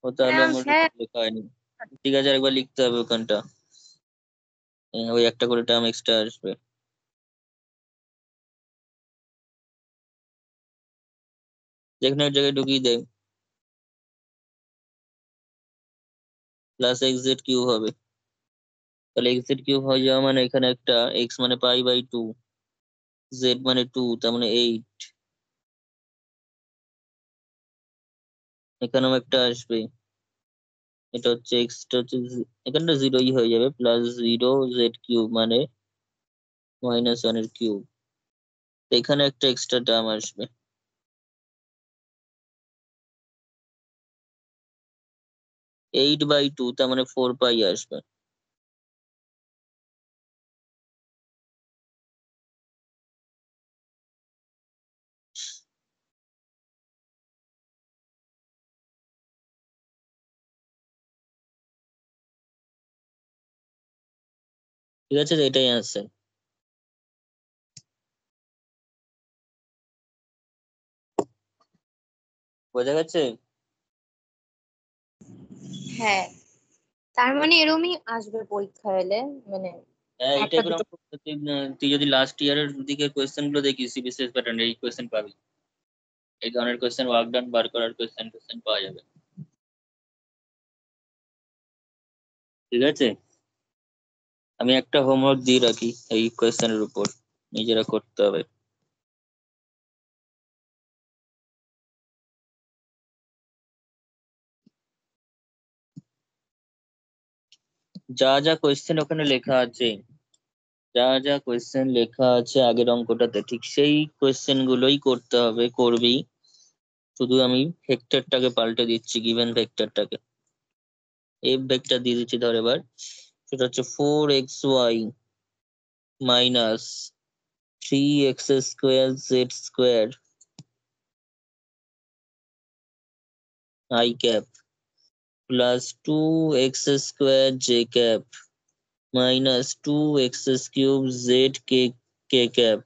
A: ও তাহলে
B: হ্যাঁ
A: আমার
B: হ্যাঁ।
A: লেখা হয়নি। ঠিক আছে, আরেকবার লিখতে হবে ওখানটা। ওই একটা করে টার্ম এক্সট্রা আসবে। যেখানে এক জায়গায় ঢুকিয়ে দেয়, +xz কিউব হবে। তাহলে xz কিউব হয়ে যাওয়া মানে এখানে একটা x মানে π/2, z মানে 2, তার মানে 8। এখানেও একটা আসবে, এটা হচ্ছে x টা হচ্ছে এখানটা 0ই হয়ে যাবে, +0 z কিউব মানে -1 এর কিউব। এখানে একটা এক্সট্রা টার্ম আসবে, 8/2, তার মানে 4π আসবে। ঠিক আছে, তো এটাই আনসার। বোঝা গেছে?
B: হ্যাঁ, তার মানে এরমই আসবে পরীক্ষা এলে, মানে
A: হ্যাঁ, এই
B: একটা
A: টাইপের
B: দুটো।
A: অঙ্ক তুই যদি লাস্ট ইয়ারের দিকে কোয়েশ্চেন গুলো দেখিস, সিবিসিএস প্যাটার্ন, এই কোয়েশ্চেন পাবি। এই ধরনের কোয়েশ্চেন, ওয়ার্ক ডান বার করার কোয়েশ্চেন কোয়েশ্চেন পাওয়া যাবে। ঠিক আছে, আমি একটা হোমওয়ার্ক দিয়ে রাখি এই কোয়েশ্চেনের উপর, নিজেরা করতে হবে। যা যা কোয়েশ্চেন ওখানে লেখা আছে, যা যা কোয়েশ্চেন লেখা আছে আগের অঙ্কটাতে, ঠিক সেই কোয়েশ্চেন গুলোই করতে হবে, করবি। শুধু আমি ভেক্টরটাকে পাল্টে দিচ্ছি, গিভেন ভেক্টরটাকে এফ ভেক্টর দিয়ে দিচ্ছি ধর এবার। সেটা হচ্ছে 4xy -3x² z² i cap +2x² j cap -2x³ z k cap।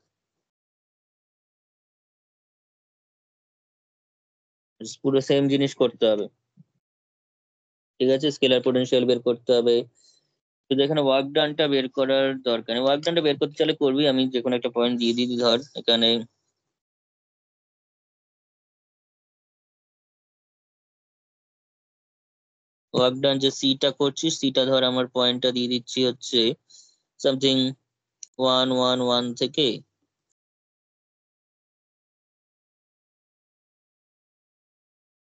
A: পুরো সেম জিনিস করতে হবে। ঠিক আছে, স্কেলার পোটেনশিয়াল বের করতে হবে। শুধু এখানে ওয়ার্ক ডানটা বের করার দরকার নেই, ওয়ার্ক ডানটা বের করতে চাইলে করবি। আমি যে কোনো একটা পয়েন্ট দিয়ে দিই, ধর এখানে ওয়ার্ক ডান যে সিটা করছিস, সিটা ধর আমার পয়েন্টটা দিয়ে দিচ্ছি হচ্ছে সামথিং 1 1 1 থেকে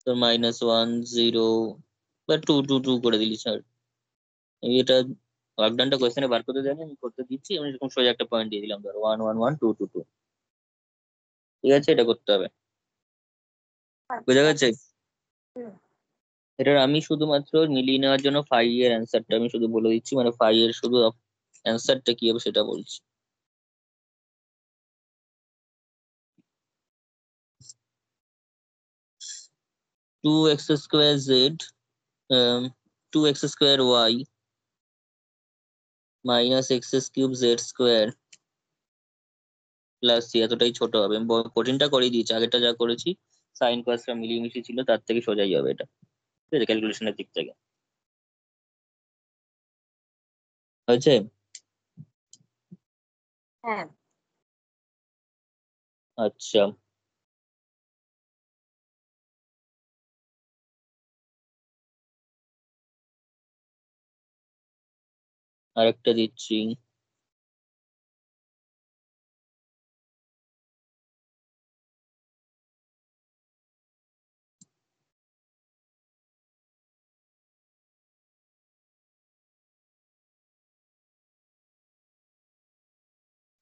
A: তোর -1 0 বা 2 2 2 করে দিলি স্যার। আমি এটা ওয়ার্ক ডানটা কোয়েশ্চেনে বার করতে জানি, আমি করতে দিচ্ছি। আমি এরকম সোজা একটা পয়েন্ট দিয়ে দিলাম, ধর 1 1 1 2 2 2। ঠিক আছে, এটা করতে হবে। বোঝা
B: আচ্ছা।
A: গেছে?
B: হুম।
A: এটার আমি শুধুমাত্র মিলিয়ে নেওয়ার জন্য এর অ্যান্সারটা আমি শুধু বলে দিচ্ছি, মানে এর শুধু অ্যান্সারটা কি হবে সেটা বলছি। 2x² z, 2x² y -x³ z² c, এতটাই ছোট হবে। আমি কঠিনটা করেই দিয়েছি, আগেরটা যা করেছি সাইন কসটা মিলিয়ে মিশিয়ে ছিল, তার থেকে সোজাই হবে এটা। ঠিক আছে, ক্যালকুলেশনের দিক থেকে। হয়েছে?
B: হ্যাঁ।
A: আচ্ছা, আরেকটা দিচ্ছি।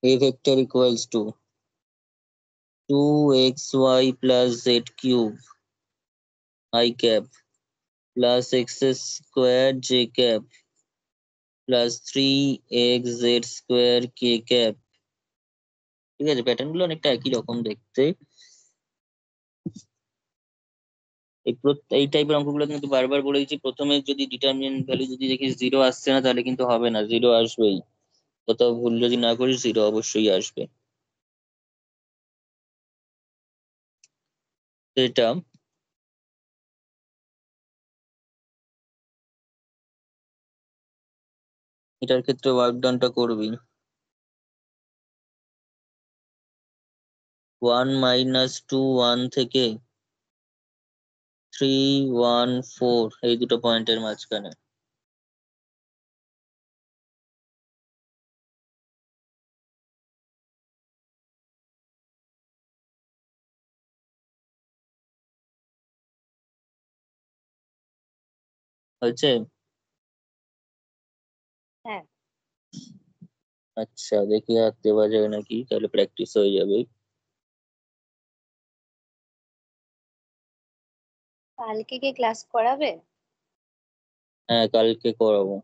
A: A vector equals to 2xy plus z cube I cap plus x square j cap plus 3xz square k cap। ঠিক আছে, প্যাটার্ন গুলো অনেকটা একই রকম দেখতে। এই টাইপের অঙ্কগুলো কিন্তু বারবার বলে দিচ্ছি, প্রথমে যদি ডিটারমিনেন্ট ভ্যালু যদি দেখিস জিরো আসছে না, তাহলে কিন্তু হবে না, জিরো আসবেই। কোথাও ভুল যদি না করিস জিরো অবশ্যই আসবে। তো এটার ক্ষেত্রে ওয়ার্ক ডানটা করবি 1 - 2 1 থেকে 3 1 4 এই দুটো পয়েন্টের মাঝখানে। হয়েছে?
B: হ্যাঁ,
A: আচ্ছা, দেখি হাত দেওয়া যায় নাকি, তাহলে প্র্যাকটিস হয়ে যাবে।
B: কালকে কি ক্লাস করাবে?
A: হ্যাঁ, কালকে করাবো।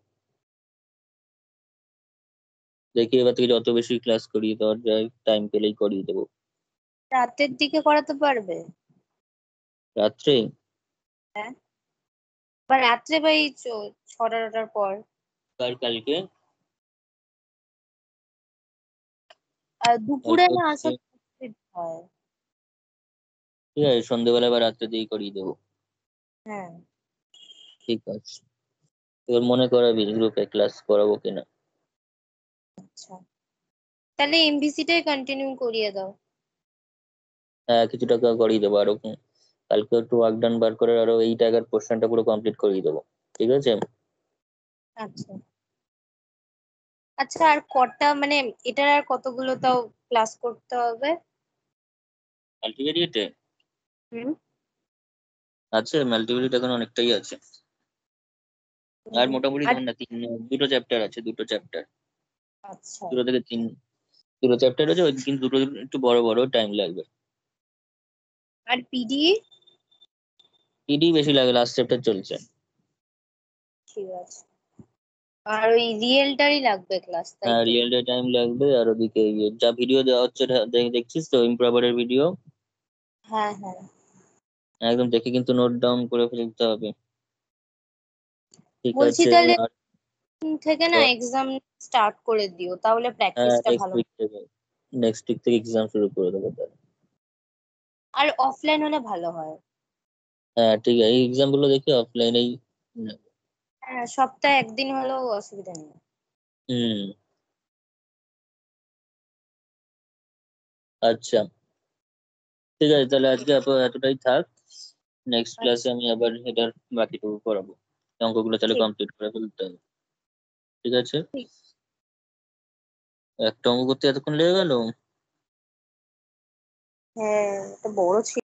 A: দেখি এবার থেকে যত বেশি ক্লাস করিয়ে দেওয়া যায়, টাইম পেলেই করিয়ে দেবো।
B: রাতের দিকে করাতে পারবে?
A: রাত্রে?
B: হ্যাঁ, বা রাত্রে বা এই 6টা-9টার পর।
A: কালকে
B: আর দুপুরে
A: কালকে
B: না
A: হচ্ছে,
B: আসলে হয়।
A: ঠিক আছে, সন্ধ্যেবেলা বা রাত্রে দিয়েই করিয়ে দেবো।
B: হ্যাঁ,
A: ঠিক আছে, এবার মনে করাবি গ্রুপে ক্লাস করাবো কিনা।
B: আচ্ছা, তাহলে এমবিসিটাই কন্টিনিউ করিয়ে দাও।
A: হ্যাঁ, কিছু টাকা করিয়ে দেবো আরো। কালকে একটু ওয়ার্ক ডান বার করে আরো এই টাকার পোর্শনটা পুরো কমপ্লিট করিয়ে দেবো। ঠিক আছে?
B: আচ্ছা আচ্ছা, আর কটা মানে এটার আর কতগুলো তাও ক্লাস করতে হবে?
A: মাল্টিভেরিয়েটে
B: হুম।
A: আছে, মাল্টিভেরিয়েট এখন অনেকটাই আছে। আর মোটামুটি
B: আর
A: ধর না দুটো চ্যাপ্টার আছে, দুটো চ্যাপ্টার,
B: আচ্ছা,
A: 2 থেকে 3, দুটো চ্যাপ্টার আছে ওই, কিন্তু দুটো একটু বড় বড়, টাইম লাগবে।
B: আর পিডি?
A: পিডি বেশি লাগে, লাস্ট চ্যাপ্টার চলছে।
B: ঠিক আছে। আর ওই রিয়েলটারই লাগবে ক্লাস, তাই
A: হ্যাঁ,
B: তো?
A: রিয়েল টাইম লাগবে। আর ওদিকে যা ভিডিও দেওয়া হচ্ছে দেখছিস তো ইমপ্রপারের ভিডিও,
B: হ্যাঁ হ্যাঁ,
A: একদম দেখে কিন্তু নোট ডাউন করে ফেলতে হবে। ঠিক
B: বলছি
A: আছে?
B: তাহলে
A: আর
B: থেকে না এক্সাম স্টার্ট করে দিও, তাহলে
A: হ্যাঁ,
B: প্র্যাকটিসটা ভালো।
A: নেক্সট উইক থেকে এক্সাম শুরু করে দেবো তাহলে।
B: আর অফলাইন হলে ভালো হয়।
A: হ্যাঁ, ঠিক আছে, এই এক্সাম গুলো দেখি অফলাইনেই।
B: হ্যাঁ, সপ্তাহে একদিন হলেও অসুবিধা নেই।
A: হুম। আচ্ছা, ঠিক আছে, তাহলে আজকে এতটাই থাক। নেক্সট ক্লাসে
B: আচ্ছা,
A: আমি আবার এটার বাকিটুকু করাবো। অঙ্কগুলো তাহলে
B: ঠিক
A: কমপ্লিট করে ফেলতে হবে। ঠিক আছে?
B: ঠিক।
A: একটা অঙ্ক করতে এতক্ষণ লেগে গেল।
B: হ্যাঁ, এটা বড় ছিল।